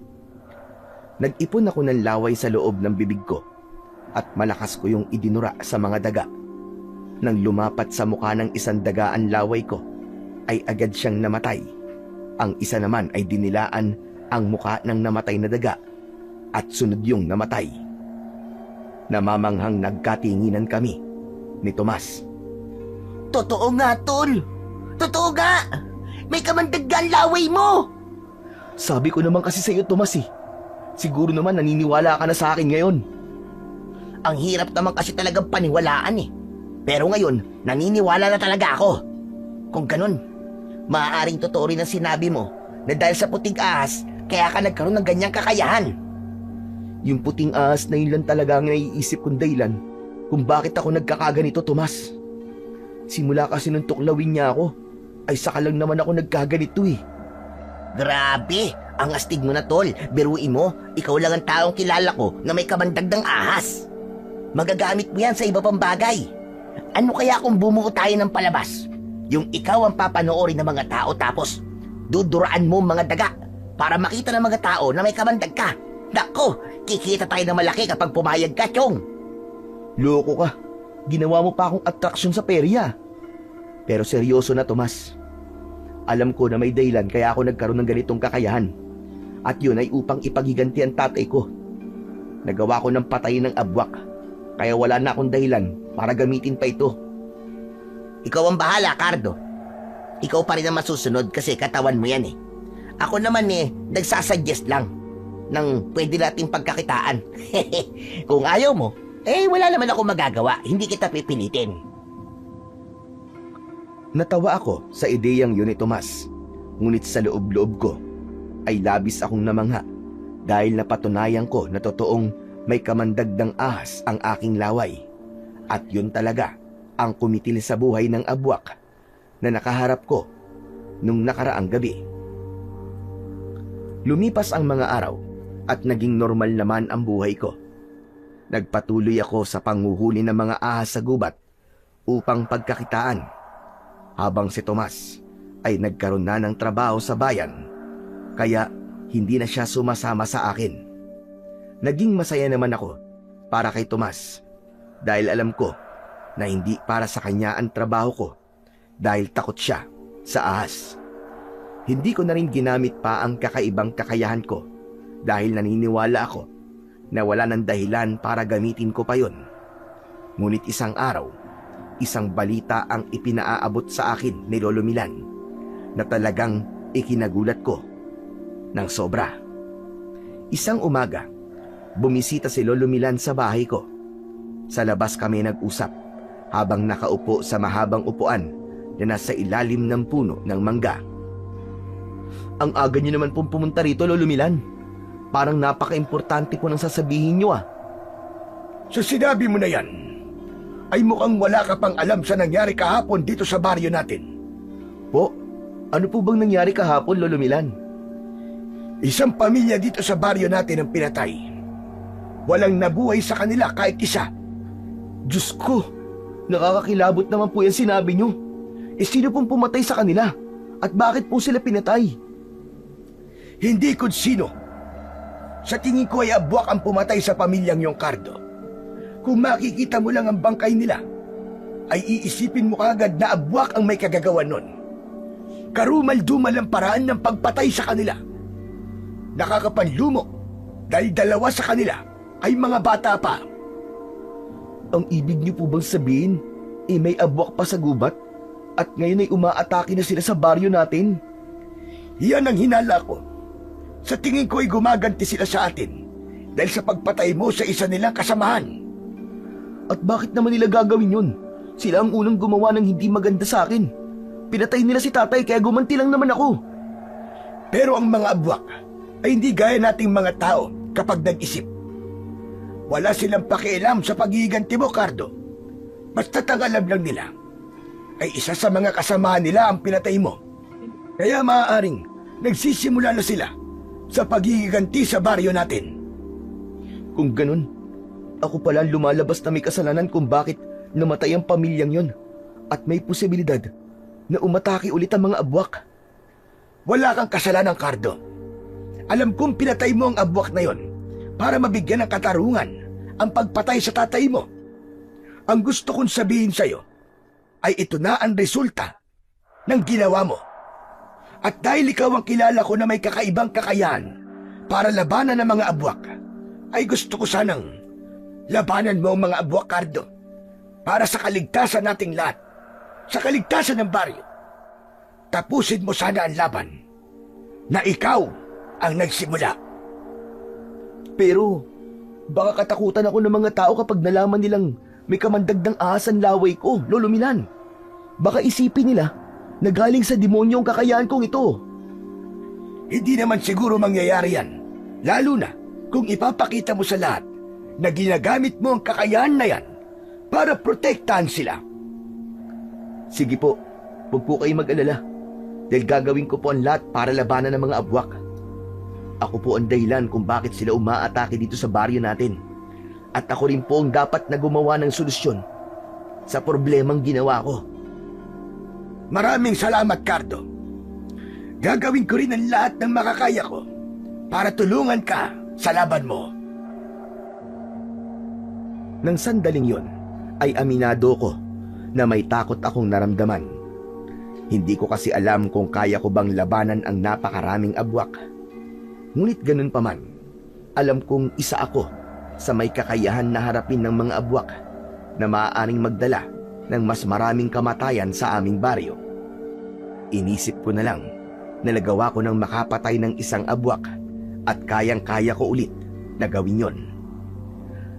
Nag-ipon ako ng laway sa loob ng bibig ko at malakas ko yung idinura sa mga daga. Nang lumapat sa mukha ng isang daga ang laway ko, ay agad siyang namatay. Ang isa naman ay dinilaan ang mukha ng namatay na daga at sunod yung namatay. Namamanghang nagkatinginan kami ni Tomas. Totoo nga, tol. Totoo nga. May kamandagang laway mo. Sabi ko naman kasi sa iyo, Tomas eh. Siguro naman naniniwala ka na sa akin ngayon. Ang hirap naman kasi talagang paniwalaan eh. Pero ngayon, naniniwala na talaga ako. Kung ganun, maaaring totoo rin ang sinabi mo na dahil sa puting ahas, kaya ka nagkaroon ng ganyang kakayahan. Yung puting ahas na yun lang talaga ang naiisip kong dahilan kung bakit ako nagkakaganito, Tomas. Simula kasi nung tuklawin niya ako, ay saka lang naman ako nagkaganito eh. Grabe, ang astig mo na, tol. Biruin mo, ikaw lang ang taong kilala ko na may kamandag ng ahas. Magagamit mo yan sa iba pang bagay. Ano kaya kung bumuo tayo ng palabas? Yung ikaw ang papanoorin ng mga tao tapos duduraan mo mga daga para makita ng mga tao na may kamandag ka. Nako, kikita tayo ng malaki kapag pumayag ka, Chong. Loko ka. Ginawa mo pa akong atraksyon sa perya. Pero seryoso na, Tomas. Alam ko na may dahilan kaya ako nagkaroon ng ganitong kakayahan. At yun ay upang ipaghiganti ang tatay ko. Nagawa ko ng patayin ng abwak. Kaya wala na akong dahilan para gamitin pa ito. Ikaw ang bahala, Cardo. Ikaw pa rin ang masusunod kasi katawan mo yan eh. Ako naman nagsasuggest lang ng pwede nating pagkakitaan. Kung ayaw mo, wala naman ako magagawa. Hindi kita pipilitin. Natawa ako sa ideyang yun ni Tomas. Ngunit sa loob-loob ko ay labis akong namangha dahil napatunayan ko na totoong may kamandagdang ahas ang aking laway. At yun talaga ang kumitil sa buhay ng abwak na nakaharap ko nung nakaraang gabi. Lumipas ang mga araw at naging normal naman ang buhay ko. Nagpatuloy ako sa panghuhuli ng mga ahas sa gubat upang pagkakitaan, habang si Tomas ay nagkaroon na ng trabaho sa bayan, kaya hindi na siya sumasama sa akin. Naging masaya naman ako para kay Tomas dahil alam ko na hindi para sa kanya ang trabaho ko dahil takot siya sa ahas. Hindi ko na rin ginamit pa ang kakaibang kakayahan ko dahil naniniwala ako na wala ng dahilan para gamitin ko pa yun. Ngunit isang araw, isang balita ang ipinaaabot sa akin ni Lolo Milan na talagang ikinagulat ko ng sobra. Isang umaga, bumisita si Lolo Milan sa bahay ko. Sa labas kami nag-usap habang nakaupo sa mahabang upuan na nasa ilalim ng puno ng mangga. Ang aga niyo naman pong pumunta rito, Lolo Milan. Parang napaka-importante po nang sasabihin niyo ah. Sa sinabi mo na yan, ay mukhang wala ka pang alam sa nangyari kahapon dito sa baryo natin. Po, ano po bang nangyari kahapon, Lolo Milan? Isang pamilya dito sa baryo natin ang pinatay. Walang nabuhay sa kanila kahit isa. Diyos ko, nakakakilabot naman po yan sinabi niyo. Sino pong pumatay sa kanila? At bakit po sila pinatay? Hindi kung sino. Sa tingin ko ay abwak ang pumatay sa pamilyang Yongcardo. Kung makikita mo lang ang bangkay nila, ay iisipin mo kagad na abwak ang may kagagawan nun. Karumal-dumal ang paraan ng pagpatay sa kanila. Nakakapanlumo dahil dalawa sa kanila ay mga bata pa. Ang ibig niyo po bang sabihin, may abwak pa sa gubat at ngayon ay umaatake na sila sa baryo natin? Yan ang hinala ko. Sa tingin ko ay gumaganti sila sa atin dahil sa pagpatay mo sa isa nilang kasamahan. At bakit naman nila gagawin yun? Sila ang unang gumawa ng hindi maganda sa akin. Pinatay nila si tatay kaya gumanti lang naman ako. Pero ang mga abwak ay hindi gaya nating mga tao kapag nag-isip. Wala silang pakialam sa paghihiganti mo, Cardo. Basta't ang alam lang nila ay isa sa mga kasamahan nila ang pinatay mo. Kaya maaaring nagsisimula na sila sa paghihiganti sa baryo natin. Kung ganun, ako pala ang lumalabas na may kasalanan kung bakit namatay ang pamilyang yon at may posibilidad na umatake ulit ang mga abwak. Wala kang kasalanan, Cardo. Alam kong pinatay mo ang abwak na yon para mabigyan ng katarungan ang pagpatay sa tatay mo. Ang gusto kong sabihin sa'yo ay ito na ang resulta ng ginawa mo. At dahil ikaw ang kilala ko na may kakaibang kakayahan para labanan ng mga abwak, ay gusto ko sanang labanan mo ang mga abwak, Cardo, para sa kaligtasan nating lahat, sa kaligtasan ng baryo. Tapusin mo sana ang laban na ikaw ang nagsimula. Pero baka katakutan ako ng mga tao kapag nalaman nilang may kamandagdang ahas ang laway ko, Lolo Milan. Baka isipin nila na galing sa demonyo ang kakayahan kong ito. Hindi naman siguro mangyayari yan, lalo na kung ipapakita mo sa lahat na ginagamit mo ang kakayahan na yan para protektahan sila. Sige po, huwag po kayo mag-alala dahil gagawin ko po ang lahat para labanan ng mga abwak. Ako po ang dahilan kung bakit sila umaatake dito sa baryo natin. At ako rin po ang dapat na gumawa ng solusyon sa problemang ginawa ko. Maraming salamat, Cardo. Gagawin ko rin ang lahat ng makakaya ko para tulungan ka sa laban mo. Nang sandaling yon, ay aminado ko na may takot akong naramdaman. Hindi ko kasi alam kung kaya ko bang labanan ang napakaraming abwak. Ngunit ganun pa man, alam kong isa ako sa may kakayahan na harapin ng mga abwak na maaaring magdala ng mas maraming kamatayan sa aming baryo. Inisip ko na lang na nagawa ko ng makapatay ng isang abwak at kayang-kaya ko ulit na gawin yon.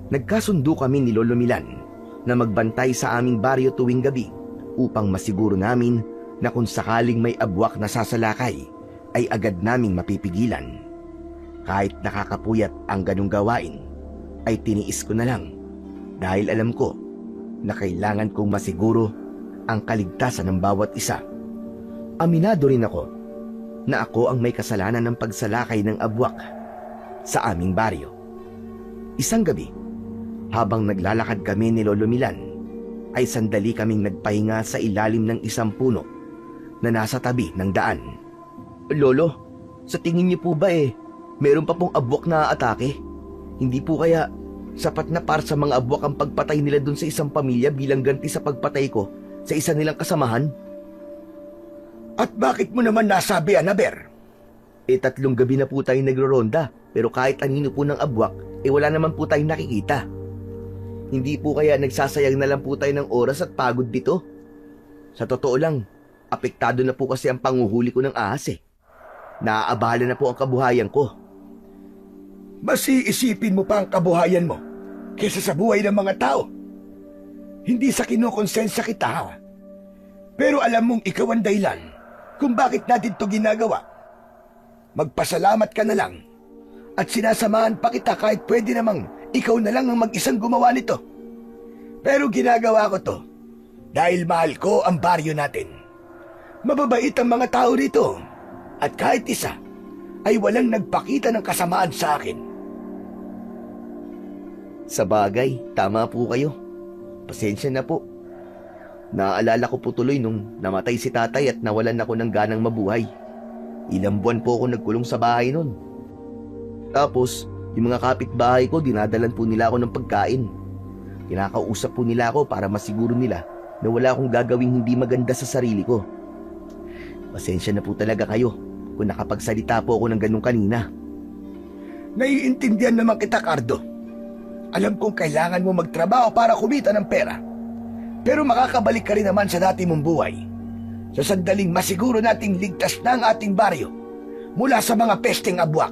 Nagkasundo kami ni Lolo Milan na magbantay sa aming baryo tuwing gabi upang masiguro namin na kung sakaling may abwak na sasalakay ay agad naming mapipigilan. Kahit nakakapuyat ang ganung gawain, ay tiniis ko na lang dahil alam ko na kailangan kong masiguro ang kaligtasan ng bawat isa. Aminado rin ako na ako ang may kasalanan ng pagsalakay ng abwak sa aming baryo. Isang gabi, habang naglalakad kami ni Lolo Milan, ay sandali kaming nagpahinga sa ilalim ng isang puno na nasa tabi ng daan. Lolo, sa tingin niyo po ba meron pa pong abwak na atake? Hindi po kaya sapat na para sa mga abwak ang pagpatay nila dun sa isang pamilya bilang ganti sa pagpatay ko sa isa nilang kasamahan? At bakit mo naman nasabi, Anaber? 3 gabi na po tayong nagro-ronda, pero kahit anino po ng abwak, wala naman po tayong nakikita. Hindi po kaya nagsasayang na lang po tayo ng oras at pagod dito? Sa totoo lang, apektado na po kasi ang panguhuli ko ng ahas Naaabala na po ang kabuhayan ko. Mas iisipin mo pa ang kabuhayan mo kaysa sa buhay ng mga tao. Hindi sa kinukonsensya kita, ha? Pero alam mong ikaw ang dahilan kung bakit natin to ginagawa. Magpasalamat ka na lang at sinasamahan pa kita kahit pwede namang ikaw na lang ang mag-isang gumawa nito. Pero ginagawa ko to dahil mahal ko ang baryo natin. Mababait ang mga tao rito at kahit isa ay walang nagpakita ng kasamaan sa akin. Sa bagay, tama po kayo. Pasensya na po. Naaalala ko po tuloy nung namatay si tatay at nawalan ako ng ganang mabuhay. Ilang buwan po ako nagkulong sa bahay nun. Tapos, yung mga kapitbahay ko, dinadalan po nila ako ng pagkain. Kinakausap po nila ako para masiguro nila na wala akong gagawing hindi maganda sa sarili ko. Pasensya na po talaga kayo kung nakapagsalita po ako ng ganun kanina. Naiintindihan naman kita, Cardo. Alam kong kailangan mo magtrabaho para kumita ng pera. Pero makakabalik ka rin naman sa dati mong buhay. Sa sandaling masiguro nating ligtas na ang ating baryo mula sa mga pesteng abwak.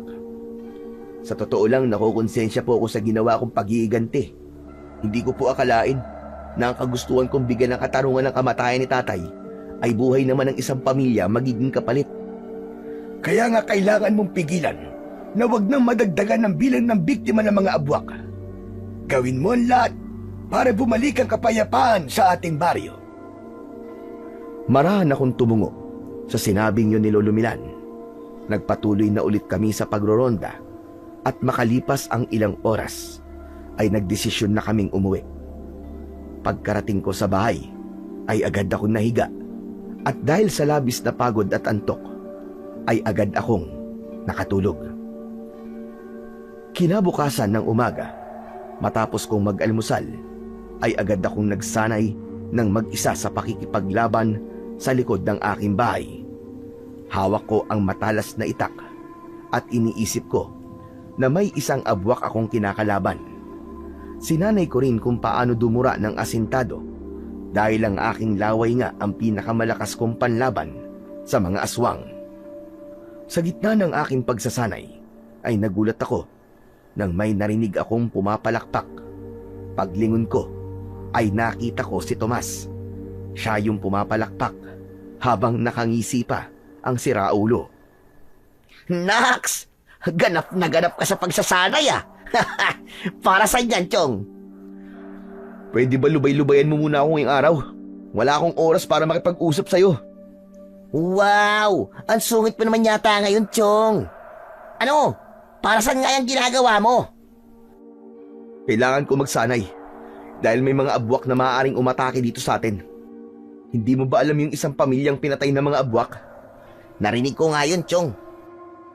Sa totoo lang, nakukonsensya po ako sa ginawa kong pag-iiganti. Hindi ko po akalain na ang kagustuhan kong bigyan ng katarungan ng kamatayan ni tatay ay buhay naman ng isang pamilya magiging kapalit. Kaya nga kailangan mong pigilan na wag nang madagdagan ng bilang ng biktima ng mga abwak. Gawin mo ang lahat para bumalik ang kapayapaan sa ating baryo. Marahan akong tumungo sa sinabing yun ni Lolo Milan. Nagpatuloy na ulit kami sa pagroronda at makalipas ang ilang oras ay nagdesisyon na kaming umuwi. Pagkarating ko sa bahay ay agad akong nahiga at dahil sa labis na pagod at antok ay agad akong nakatulog. Kinabukasan ng umaga, matapos kong mag-almusal, ay agad akong nagsanay ng mag-isa sa pakikipaglaban sa likod ng aking bahay. Hawak ko ang matalas na itak at iniisip ko na may isang abwak akong kinakalaban. Sinanay ko rin kung paano dumura ng asintado dahil ang aking laway nga ang pinakamalakas kong panlaban sa mga aswang. Sa gitna ng aking pagsasanay ay nagulat ako nang may narinig akong pumapalakpak. Paglingon ko ay nakita ko si Tomas. Siya yung pumapalakpak habang nakangisi pa ang siraulo. Nax! Ganap na ganap ka sa pagsasanay Para saan yan, Chong? Pwede ba lubay-lubayan mo muna ako ngayong araw? Wala akong oras para makipag-usap sa'yo. Wow! Ang sungit mo naman yata ngayon, Chong. Ano? Para saan nga yung ginagawa mo? Kailangan ko magsanay dahil may mga abwak na maaaring umatake dito sa atin. Hindi mo ba alam yung isang pamilyang pinatay ng mga abwak? Narinig ko nga yun, Chong.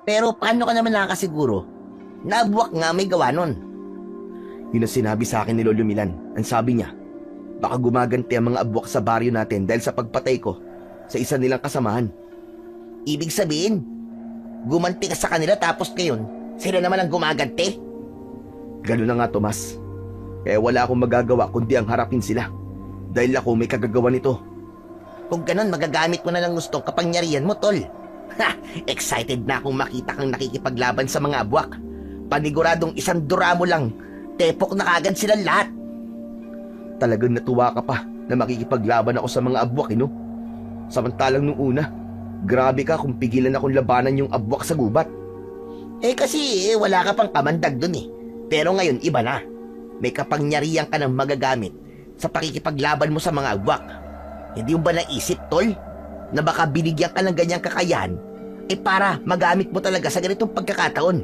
Pero paano ka naman nakakasiguro na abwak nga may gawa nun? Yun ang sinabi sa akin ni Lolo Milan. Ang sabi niya, baka gumaganti ang mga abwak sa baryo natin dahil sa pagpatay ko sa isa nilang kasamahan. Ibig sabihin, gumanti ka sa kanila tapos ngayon, sila naman ang gumaganti? Ganun na nga, Tomas. Kaya wala akong magagawa kundi ang harapin sila. Dahil ako may kagagawa nito. Kung ganun, magagamit mo na lang gustong kapangyarihan mo, tol. Excited na akong makita kang nakikipaglaban sa mga abwak. Paniguradong isang dura mo lang, tepok na kagad silang lahat. Talagang natuwa ka pa na makikipaglaban ako sa mga abwak, no? Samantalang nung una, grabe ka kung pigilan akong labanan yung abwak sa gubat. Kasi wala ka pang kamandag dun Pero ngayon iba na. May kapangyarihan ka ng magagamit sa pakikipaglaban mo sa mga agwak. Hindi mo ba naisip, tol, na baka binigyan ka ng ganyang kakayahan para magamit mo talaga sa ganitong pagkakataon?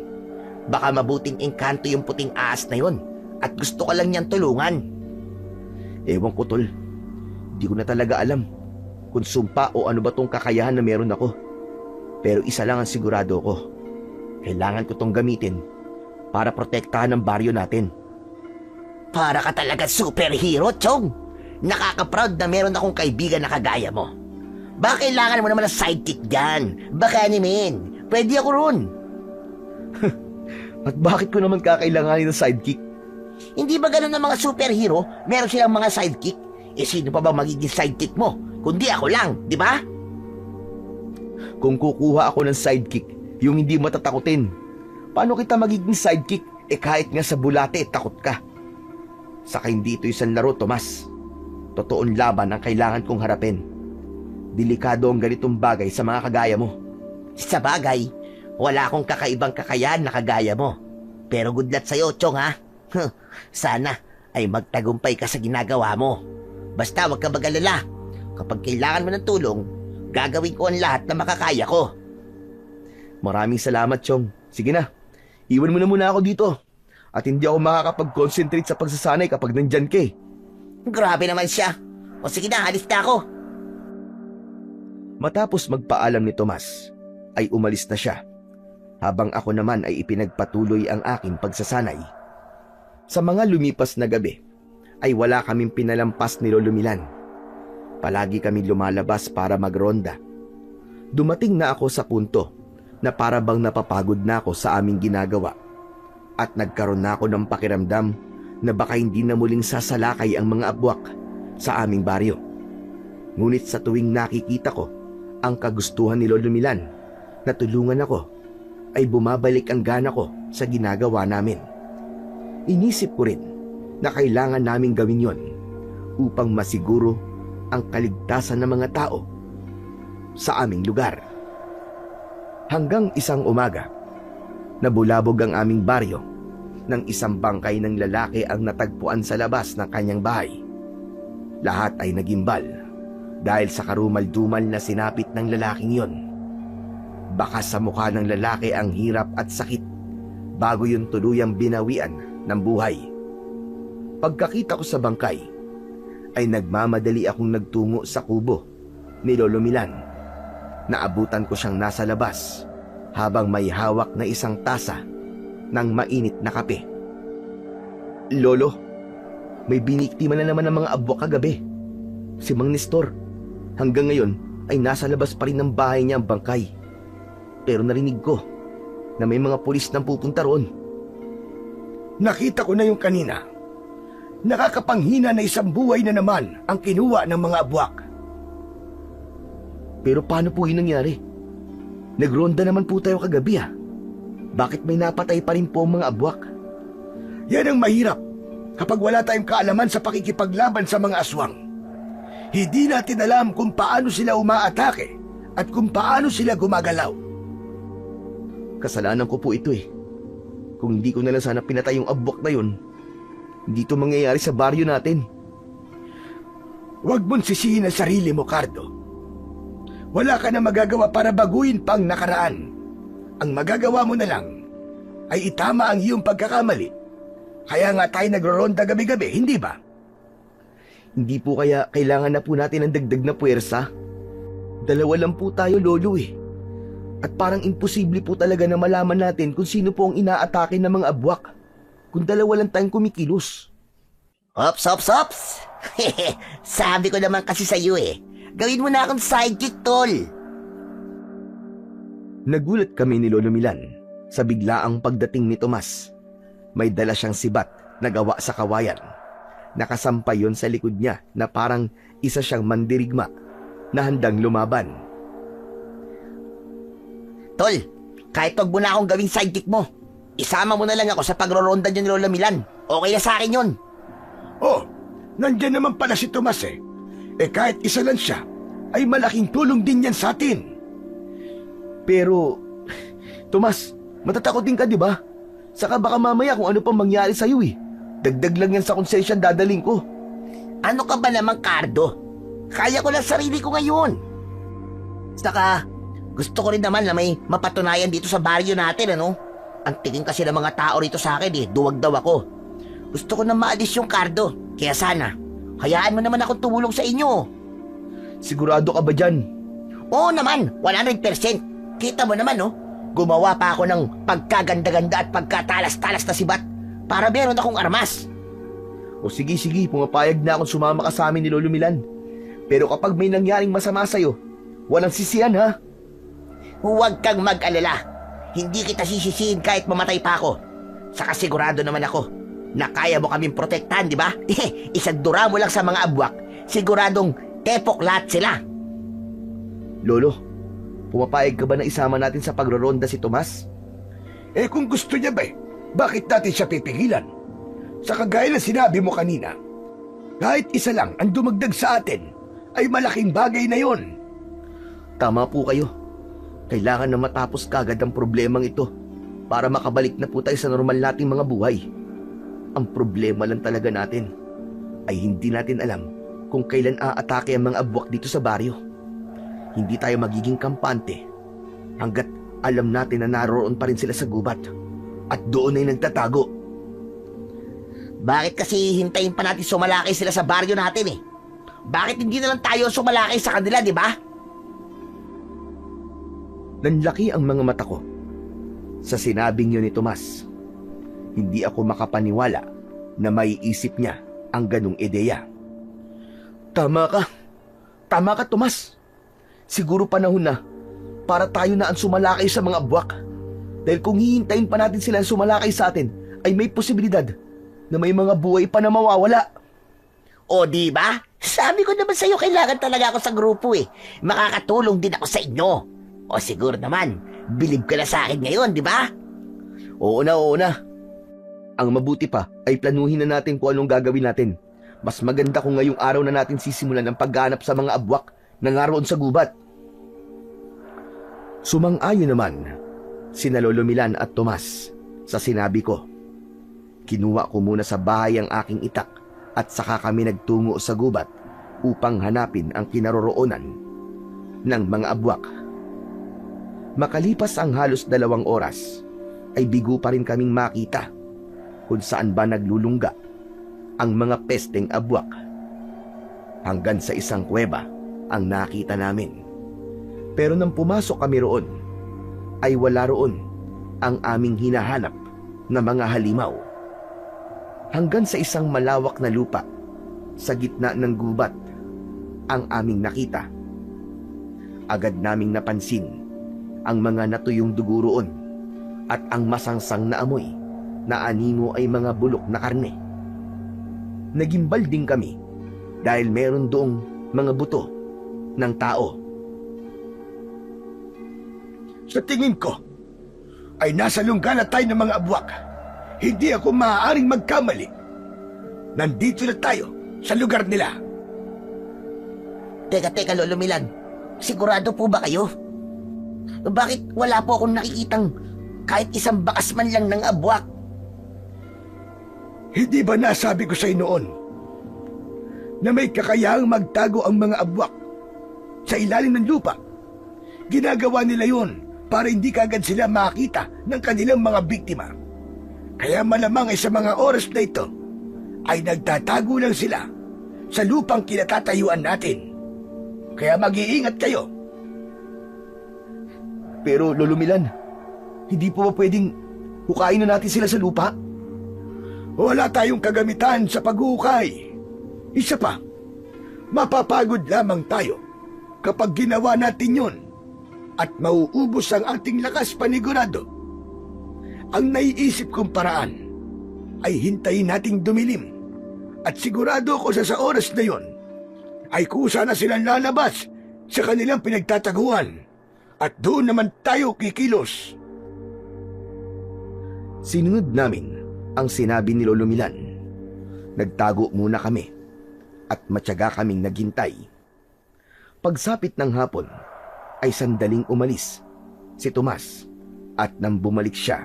Baka mabuting engkanto yung puting ahas na yon at gusto ka lang niyang tulungan. Ewan ko, tol. Di ko na talaga alam kung sumpa o ano ba tong kakayahan na meron ako. Pero isa lang ang sigurado ko. Kailangan ko tong gamitin para protektahan ang baryo natin. Para ka talaga superhero, Chong. Nakaka-proud na meron akong kaibigan na kagaya mo. Baka kailangan mo naman ng sidekick dyan. Baka naman, pwede ako ron. At bakit ko naman kakailanganin ng sidekick? Hindi ba ganun ng mga superhero? Meron silang mga sidekick. Sino pa ba magiging sidekick mo? Kundi ako lang, di ba? Kung kukuha ako ng sidekick, yung hindi matatakutin, paano kita magiging sidekick? Kahit nga sa bulate, takot ka. Saka hindi ito isang laro, Tomas. Totoong laban ang kailangan kong harapin. Delikado ang ganitong bagay sa mga kagaya mo. Sa bagay, wala akong kakaibang kakayahan na kagaya mo. Pero good luck sa'yo, Chong, ha? Sana ay magtagumpay ka sa ginagawa mo. Basta wag ka mag-alala. Kapag kailangan mo ng tulong, gagawin ko ang lahat na makakaya ko. Maraming salamat, Chong. Sige na, iwan mo na muna ako dito. At hindi ako makakapag-concentrate sa pagsasanay kapag nandyan ka eh. Grabe naman siya. O sige na, alis na ako. Matapos magpaalam ni Tomas, ay umalis na siya. Habang ako naman ay ipinagpatuloy ang aking pagsasanay. Sa mga lumipas na gabi, ay wala kaming pinalampas ni Lolo Milan. Palagi kami lumalabas para magronda. Dumating na ako sa punto na para bang napapagod na ako sa aming ginagawa. At nagkaroon na ako ng pakiramdam na baka hindi na muling sasalakay ang mga abwak sa aming baryo. Ngunit sa tuwing nakikita ko ang kagustuhan ni Lolo Milan na tulungan ako, ay bumabalik ang gana ko sa ginagawa namin. Inisip ko rin na kailangan naming gawin yon upang masiguro ang kaligtasan ng mga tao sa aming lugar. Hanggang isang umaga, nabulabog ang aming baryo nang isang bangkay ng lalaki ang natagpuan sa labas ng kanyang bahay. Lahat ay nagimbal dahil sa karumal-dumal na sinapit ng lalaking yon. Baka sa mukha ng lalaki ang hirap at sakit bago yun tuluyang binawian ng buhay. Pagkakita ko sa bangkay, ay nagmamadali akong nagtungo sa kubo ni Lolo Milan. Naabutan ko siyang nasa labas habang may hawak na isang tasa ng mainit na kape. Lolo, may biniktima na naman ng mga abwak kagabi. Si Mang Nestor, hanggang ngayon ay nasa labas pa rin ng bahay niya ang bangkay. Pero narinig ko na may mga pulis nang pupunta roon. Nakita ko na yung kanina. Nakakapanghina na isang buhay na naman ang kinuha ng mga abwak. Pero paano po yun nangyari? Nagronda naman po tayo kagabi ah. Bakit may napatay pa rin po ang mga abwak? Yan ang mahirap kapag wala tayong kaalaman sa pakikipaglaban sa mga aswang. Hindi natin alam kung paano sila umaatake at kung paano sila gumagalaw. Kasalanan ko po ito eh. Kung hindi ko na lang sana pinatay yung abwak na yun, hindi ito mangyayari sa baryo natin. Huwag mong sisihin ang sarili mo, Cardo. Wala ka na magagawa para baguhin pang nakaraan. Ang magagawa mo na lang ay itama ang iyong pagkakamali. Kaya nga tayo nagro-ronda gabi-gabi, hindi ba? Hindi po kaya kailangan na po natin ng dagdag na puwersa? Dalawa lang po tayo, Lolo eh. At parang imposible po talaga na malaman natin kung sino po ang inaatake ng mga abwak kung dalawa lang tayong kumikilos. Ops, ops, ops! Sabi ko naman kasi sa'yo eh. Gawin mo na akong sidekick, tol. Nagulat kami ni Lolo Milan sa biglaang pagdating ni Tomas. May dala siyang sibat na gawa sa kawayan. Nakasampay yon sa likod niya na parang isa siyang mandirigma na handang lumaban. Tol, kahit wag mo na akong gawing sidekick mo, isama mo na lang ako sa pagro-ronda niyo ni Lola Milan. Okay na sa akin yun. Oh, nandyan naman pala si Tomas eh. Kahit isa lang siya, ay malaking tulong din yan sa atin. Pero, Tomas, matatakot din ka di ba? Saka baka mamaya kung ano pang mangyari sa'yo eh. Dagdag lang yan sa konsensya dadaling ko. Ano ka ba naman, Cardo? Kaya ko lang sarili ko ngayon. Saka, gusto ko rin naman na may mapatunayan dito sa baryo natin, ano? Ang tingin kasi ng mga tao rito sa akin, duwag daw ako. Gusto ko na maalis yung Cardo. Kaya sana, hayaan mo naman akong tumulong sa inyo. Sigurado ka ba dyan? Oo naman, 100%. Kita mo naman, no? Gumawa pa ako ng pagkaganda-ganda at pagkatalas-talas na sibat para meron akong armas. O sige, pumapayag na akong sumama ka sa amin ni Lolo Milan. Pero kapag may nangyaring masama sa'yo, walang sisihan ha. Huwag kang mag-alala. Hindi kita sisisihin kahit mamatay pa ako. Saka sigurado naman ako na kaya mo kaming protektahan, di ba? Isadura mo lang sa mga abwak, siguradong tepok lahat sila. Lolo, pumapayag ka ba na isama natin sa pagroronda si Tomas? Kung gusto niya ba bakit natin siya pipigilan? Sa kagaya ng sinabi mo kanina, kahit isa lang ang dumagdag sa atin, ay malaking bagay na yon. Tama po kayo. Kailangan na matapos kagad ang problemang ito para makabalik na po tayo sa normal nating mga buhay. Ang problema lang talaga natin ay hindi natin alam kung kailan aatake ang mga abwak dito sa baryo. Hindi tayo magiging kampante hanggat alam natin na naroon pa rin sila sa gubat at doon ay nagtatago. Bakit kasi hintayin pa natin sumalakay sila sa baryo natin Bakit hindi na lang tayo sumalakay sa kanila, di ba? Nanlaki ang mga mata ko sa sinabing yun ni Tomas. Hindi ako makapaniwala na maiisip niya ang ganong ideya. Tama ka Tomas. Siguro panahon na para tayo na ang sumalakay sa mga abwak. Dahil kung hihintayin pa natin sila sumalakay sa atin, ay may posibilidad na may mga buhay pa na mawawala. O di ba? Sabi ko naman sa'yo, kailangan talaga ako sa grupo Makakatulong din ako sa inyo. O siguro naman, bilib ka na sa akin ngayon, di ba? Oo na. Ang mabuti pa ay planuhin na natin kung anong gagawin natin. Mas maganda kung ngayong araw na natin sisimulan ang pagganap sa mga abwak na naroon sa gubat. Sumang-ayon naman sina Lolo Milan at Tomas sa sinabi ko. Kinuha ko muna sa bahay ang aking itak at saka kami nagtungo sa gubat upang hanapin ang kinaroroonan ng mga abwak. Makalipas ang halos 2 oras, ay bigo pa rin kaming makita kung saan ba naglulungga ang mga pesteng abwak. Hanggang sa isang kuweba ang nakita namin. Pero nang pumasok kami roon, ay wala roon ang aming hinahanap na mga halimaw. Hanggang sa isang malawak na lupa sa gitna ng gubat ang aming nakita. Agad naming napansin ang mga natuyong dugo roon at ang masangsang na amoy na animo ay mga bulok na karne. Nagimbal din kami dahil meron doong mga buto ng tao. Sa tingin ko, ay nasa lungga na tayo ng mga abwak. Hindi ako maaaring magkamali. Nandito na tayo sa lugar nila. Teka, Lolo Milan. Sigurado po ba kayo? Bakit wala po akong nakikitang kahit isang bakas man lang ng abwak? Hindi ba nasabi ko sa inyo noon na may kakayahang magtago ang mga abwak sa ilalim ng lupa? Ginagawa nila yon para hindi kagad sila makita ng kanilang mga biktima. Kaya malamang ay sa mga oras na ito ay nagtatago lang sila sa lupang kinatatayuan natin. Kaya mag-iingat kayo. Pero Lolo Milan, hindi po ba pwedeng hukayin na natin sila sa lupa? Wala tayong kagamitan sa paghuhukay. Isa pa, mapapagod lamang tayo kapag ginawa natin yon at mauubos ang ating lakas panigurado. Ang naiisip kong paraan ay hintayin nating dumilim at sigurado ko sa oras na yon ay kusa na silang lalabas sa kanilang pinagtataguan at doon naman tayo kikilos. Sinunod namin ang sinabi ni Lolo Milan. Nagtago muna kami at matyaga kaming naghintay. Pagsapit ng hapon ay sandaling umalis si Tomas at nang bumalik siya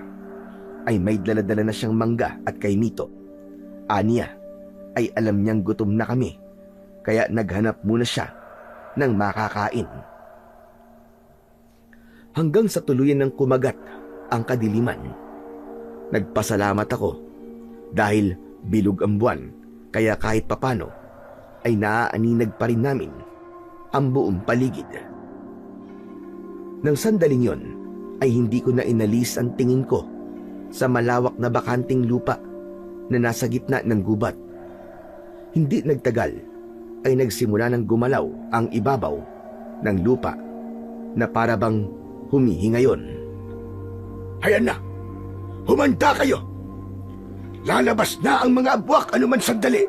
ay may daladala na siyang mangga at kaimito. Aniya ay alam niyang gutom na kami kaya naghanap muna siya ng makakain. Hanggang sa tuluyan ng kumagat ang kadiliman. Nagpasalamat ako dahil bilog ang buwan, kaya kahit papano ay naaaninag pa rin namin ang buong paligid. Nang sandaling yon ay hindi ko na inalis ang tingin ko sa malawak na bakanting lupa na nasa gitna ng gubat. Hindi nagtagal ay nagsimula ng gumalaw ang ibabaw ng lupa na para bang humihingayon. Ayan na! Humanda kayo! Lalabas na ang mga abwak anuman sandali!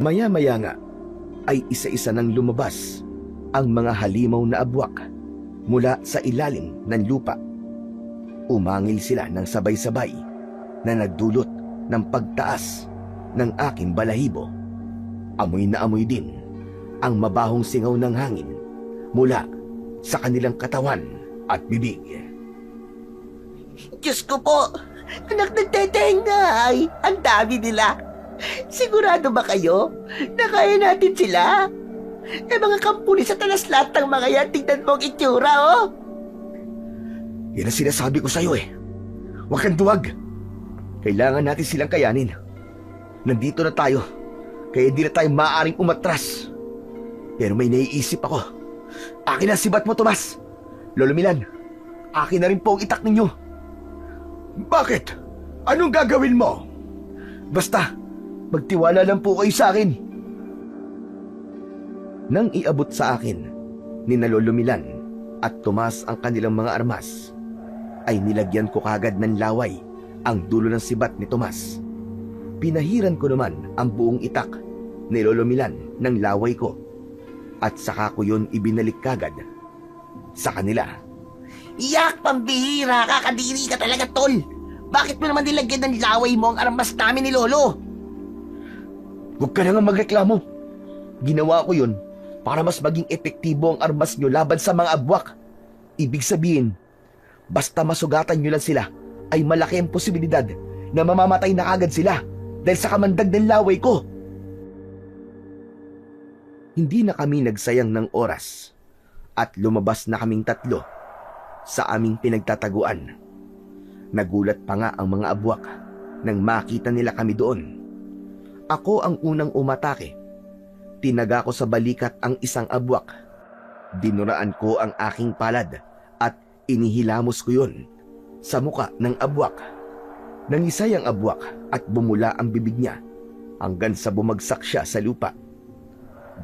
Maya-maya nga ay isa-isa nang lumabas ang mga halimaw na abwak mula sa ilalim ng lupa. Umangil sila ng sabay-sabay na nagdulot ng pagtaas ng aking balahibo. Amoy na amoy din ang mabahong singaw ng hangin mula sa kanilang katawan at bibig. Diyos ko po, anak ng tetengay, ang dami nila. Sigurado ba kayo na kaya natin sila? Mga kampuni sa talas lahat ng mga yan, tignan mo ang itsura, oh. Yan ang sinasabi ko sa'yo eh. Huwag kang duwag. Kailangan natin silang kayanin. Nandito na tayo, kaya hindi na tayo maaaring umatras. Pero may naiisip ako. Akin ang sibat mo, Tomas. Lolo Milan, akin na rin po ang itak ninyo. Bakit? Anong gagawin mo? Basta, magtiwala lang po kayo sa akin. Nang iabot sa akin ni na Lolo Milan at Tomas ang kanilang mga armas, ay nilagyan ko kagad ng laway ang dulo ng sibat ni Tomas. Pinahiran ko naman ang buong itak ni Lolo Milan ng laway ko at saka ko yun ibinalik kagad sa kanila. Yak, pambihira, kakadiri ka talaga, tol. Bakit mo naman nilagyan ng laway mo ang armas namin ni Lolo? Huwag ka na nga magreklamo. Ginawa ko yun para mas maging epektibo ang armas nyo laban sa mga abwak. Ibig sabihin, basta masugatan nyo lang sila, ay malaki ang posibilidad na mamamatay na agad sila dahil sa kamandag ng laway ko. Hindi na kami nagsayang ng oras at lumabas na kaming tatlo sa aming pinagtataguan. Nagulat pa nga ang mga abwak nang makita nila kami doon. Ako ang unang umatake. Tinaga ko sa balikat ang isang abwak. Dinuraan ko ang aking palad at inihilamos ko yun sa muka ng abwak. Nangisay ang abwak at bumula ang bibig niya hanggang sa bumagsak siya sa lupa.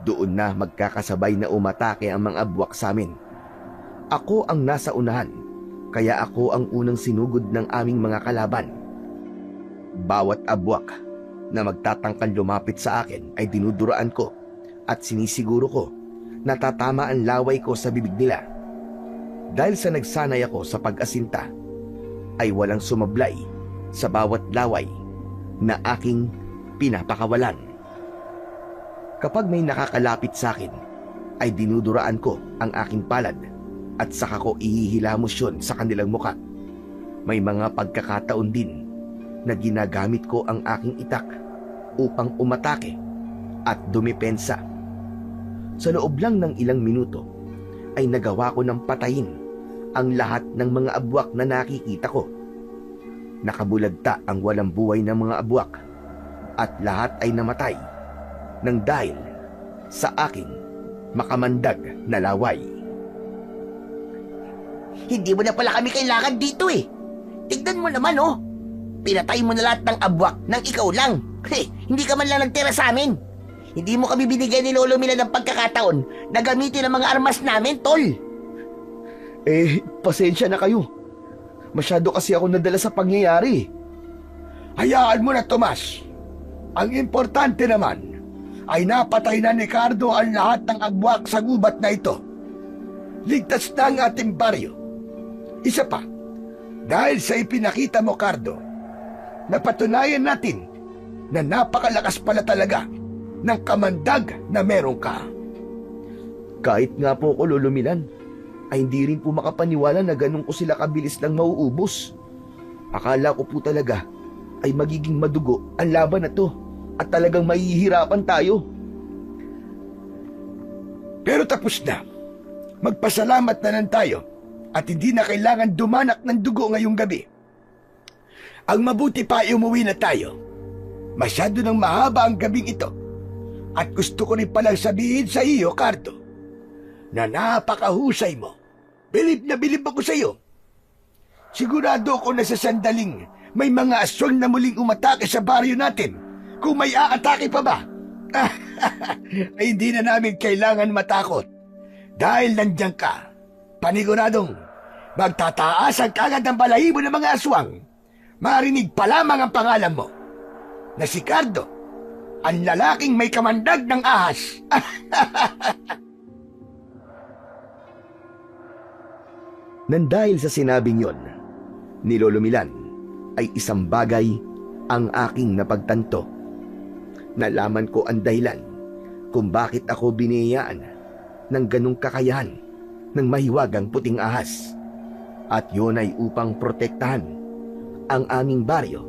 Doon na magkakasabay na umatake ang mga abwak sa amin. Ako ang nasa unahan, kaya ako ang unang sinugod ng aming mga kalaban. Bawat abwak na magtatangkang lumapit sa akin ay dinuduraan ko at sinisiguro ko na tatama ang laway ko sa bibig nila. Dahil sa nagsanay ako sa pag-asinta, ay walang sumablay sa bawat laway na aking pinapakawalan. Kapag may nakakalapit sa akin, ay dinuduraan ko ang aking palad at saka ko ihihilamos yun sa kanilang muka. May mga pagkakataon din na ginagamit ko ang aking itak upang umatake at dumepensa. Sa loob lang ng ilang minuto ay nagawa ko ng patayin ang lahat ng mga abwak na nakikita ko. Nakabulagta ang walang buhay ng mga abwak at lahat ay namatay nang dahil sa aking makamandag na laway. Hindi mo na pala kami kailangan dito eh. Tignan mo naman, oh. Pinatay mo na lahat ng abwak nang ikaw lang. Hindi ka man lang nagtira sa amin. Hindi mo kami binigyan ni Lolo Mila ng pagkakataon na gamitin ang mga armas namin, tol. Pasensya na kayo. Masyado kasi ako nadala sa pangyayari. Hayaan mo na, Tomas. Ang importante naman ay napatay na ni Cardo ang lahat ng agwak sa gubat na ito. Ligtas na ang ating baryo. Isa pa, dahil sa ipinakita mo, Cardo, napatunayan natin na napakalakas pala talaga ng kamandag na meron ka. Kahit nga po ko, Lolo Milan, ay hindi rin po makapaniwala na ganun ko sila kabilis lang mauubos. Akala ko po talaga ay magiging madugo ang laban na to at talagang mahihirapan tayo. Pero tapos na. Magpasalamat na lang tayo at hindi na kailangan dumanak ng dugo ngayong gabi. Ang mabuti pa ay umuwi na tayo. Masyado nang mahaba ang gabing ito. At gusto ko rin palang sabihin sa iyo, Cardo, na napakahusay mo. Bilib na bilib ako sa iyo. Sigurado ako na sa sandaling may mga aswang na muling umatake sa baryo natin. Kung may aatake pa ba? Ay hindi na namin kailangan matakot. Dahil nandiyan ka, paniguradong magtataas ang kagad ng balahibo ng mga aswang. Marinig pa lamang ang pangalan mo, na si Cardo, ang lalaking may kamandag ng ahas. Nang dahil sa sinabing yon, ni Lolo Milan ay isang bagay ang aking napagtanto. Nalaman ko ang dahilan kung bakit ako biniyayaan ng ganong kakayahan ng mahiwagang puting ahas. At yun ay upang protektahan ang aming baryo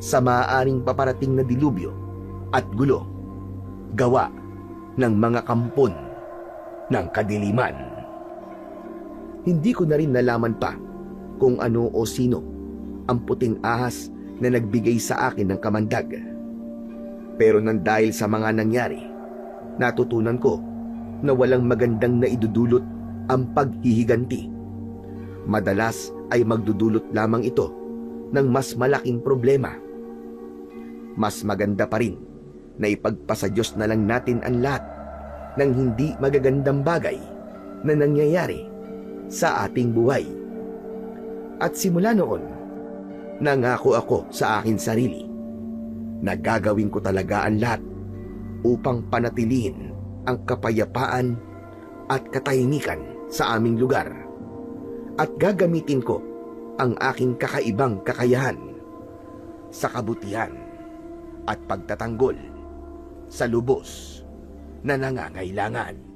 sa maaaring paparating na dilubyo at gulo gawa ng mga kampon ng kadiliman. Hindi ko na rin nalaman pa kung ano o sino ang puting ahas na nagbigay sa akin ng kamandag. Pero nang dahil sa mga nangyari, natutunan ko na walang magandang naidudulot ang paghihiganti. Madalas ay magdudulot lamang ito ng mas malaking problema. Mas maganda pa rin na ipagpasa Diyos na lang natin ang lahat ng hindi magagandang bagay na nangyayari sa ating buhay. At simula noon, nangako ako sa akin sarili na gagawin ko talaga ang lahat upang panatilihin ang kapayapaan at katahimikan sa aming lugar. At gagamitin ko ang aking kakaibang kakayahan sa kabutihan at pagtatanggol sa lubos na nangangailangan.